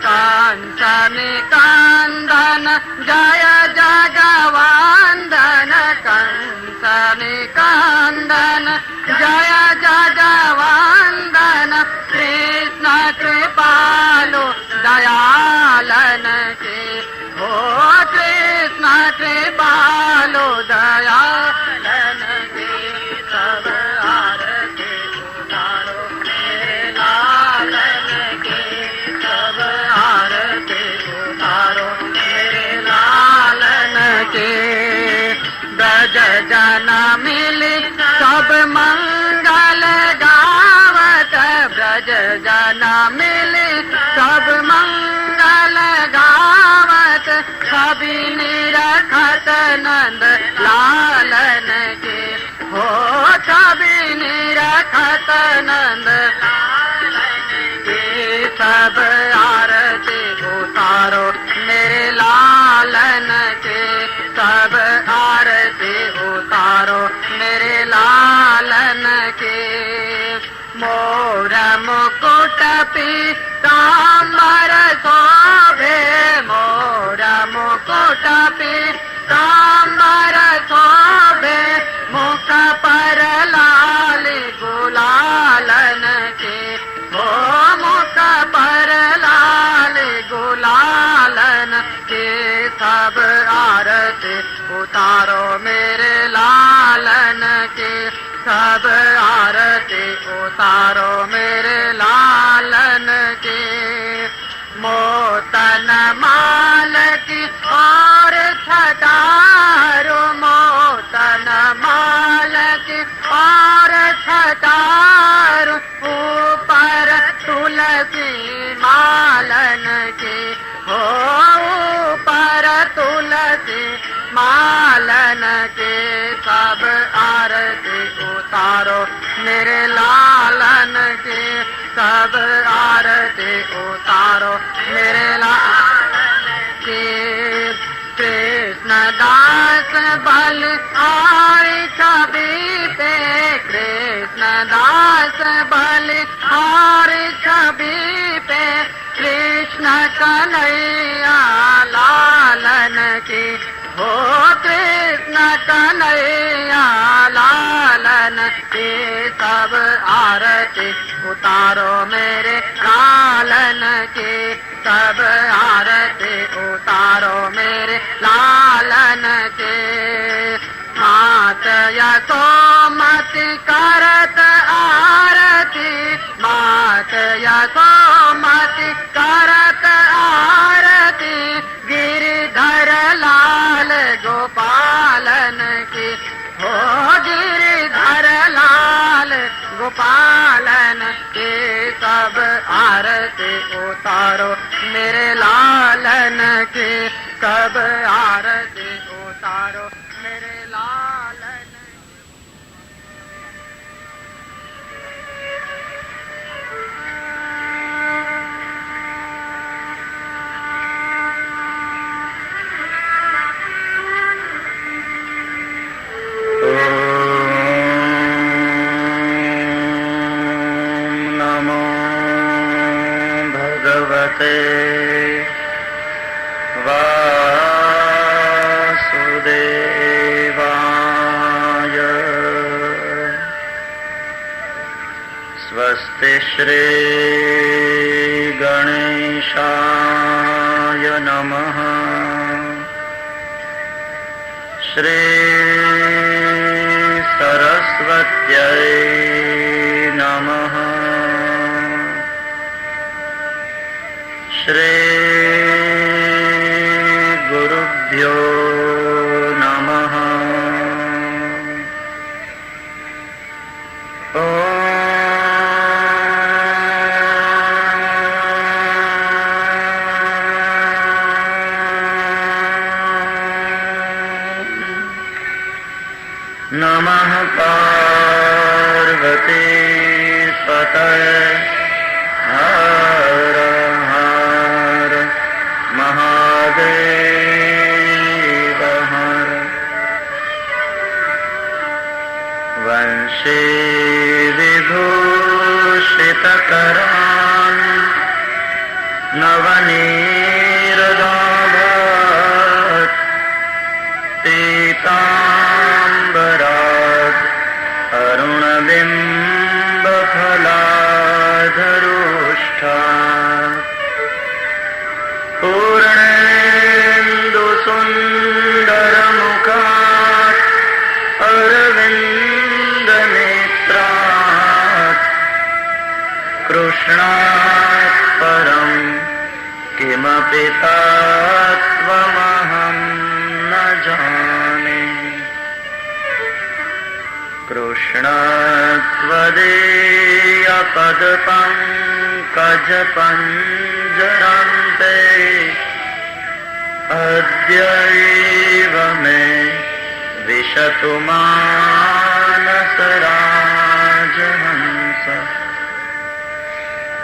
B: कांचन कंदन जय जगवंदन, कंचन कंदन जय जगवंदन। कृष्ण कृपालु दयालन के, ओ कृष्ण कृपालु दयालन के। सब आरती उतारो मेरे लालन के, सब आरती उतारो मेरे लालन के। ब्रज जन मिली सब मंगल गावत, ब्रज जन मिली सब मंगल गावत। सभी निरखत नंद लालन के, हो सभी निरखत नंद लालन के। सब आरती उतारो मेरे लालन के, सब आरती उतारो मेरे लालन के। मोर मुकुट पीताम्बर शोभे, मोर मुकुट पीताम्बर शोभे। मुख पर लाल गुलालन के, ओ मुख पर लाल गुलालन के। सब आरती उतारो मेरे लालन के, सब आरती उतारो मेरे लालन के। मोतन माल की और छटारो, मोतन माल की और छटारो। ऊपर तुलसी मालन के, हो ऊपर तुलसी मालन के। सब आरती उतारो मेरे लालन के, सब आरती उतारो मेरे लालन के। कृष्ण दास बल आई छवि पे, कृष्ण दास बल आई छवि पे। कृष्ण कन्हैया लालन की, हो कृष्ण कन्हैया लालन की। सब आरती उतारो मेरे लालन की, सब आरती उतारो मेरे लालन के। मात यशोमती करत आरती, मात यशोमती करत आरती। गिरिधर लाल गोपालन की, हो गिरिधर लाल गोपालन के। सब आरती उतारो मेरे लालन के, सब आरती उतारो मेरे लालन।
A: नमो भगवते वासुदेवाय। स्वस्ति श्री गणेशाय नमः। श्री सरस्वत्यै नमः। श्री गुरुभ्यो नमः। नमः पार्वती पतये हर हर महादेव हर। वंशी विभूषितकरान् नवनीरदाभत् पीताम्बरात् अरुणबिम्बफलाधरोष्ठात् पूर्णेन्दुसुन्दरमुखात् अरविन्दनेत्रात् कृष्णात् परं किमपि तत्त्वमहं न जाने। कृष्णत्वदीयपदपङ्कजपञ्जरन्ते अद्यैव मे विशतु मानसराजहंस।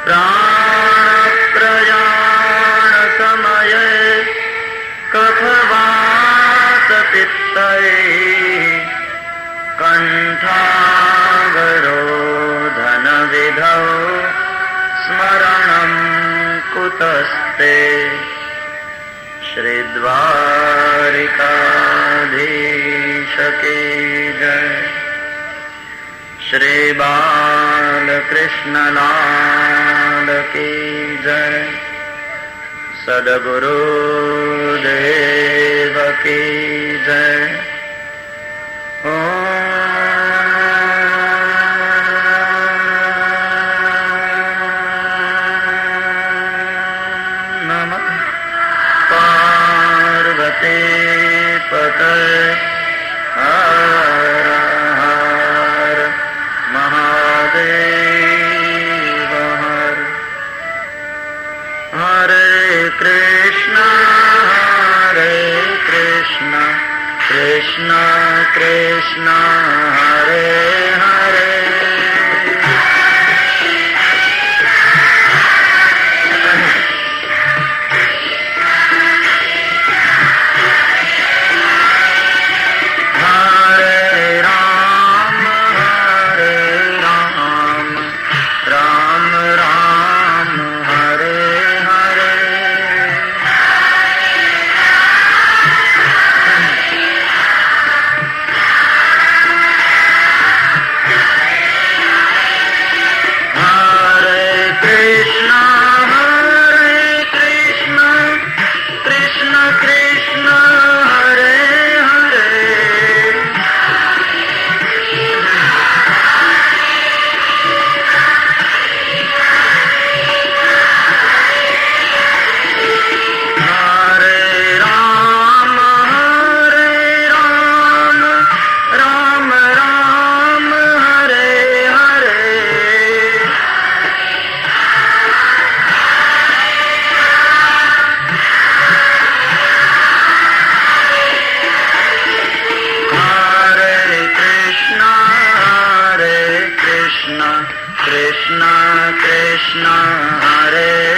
A: प्राणप्रयाणसमये कफवातपित्तये कण्ठावरोधनविधौ स्मरणं कुतस्ते। श्रीद्वारिकाधीश की जय। श्री बालकृष्णलाल की जय। सद्गुरुदेव की जय। नमः पार्वती पतये हर हर महादेव हर। हरे Krishna Krishna Krishna Hare Hare. Krishna Krishna Hare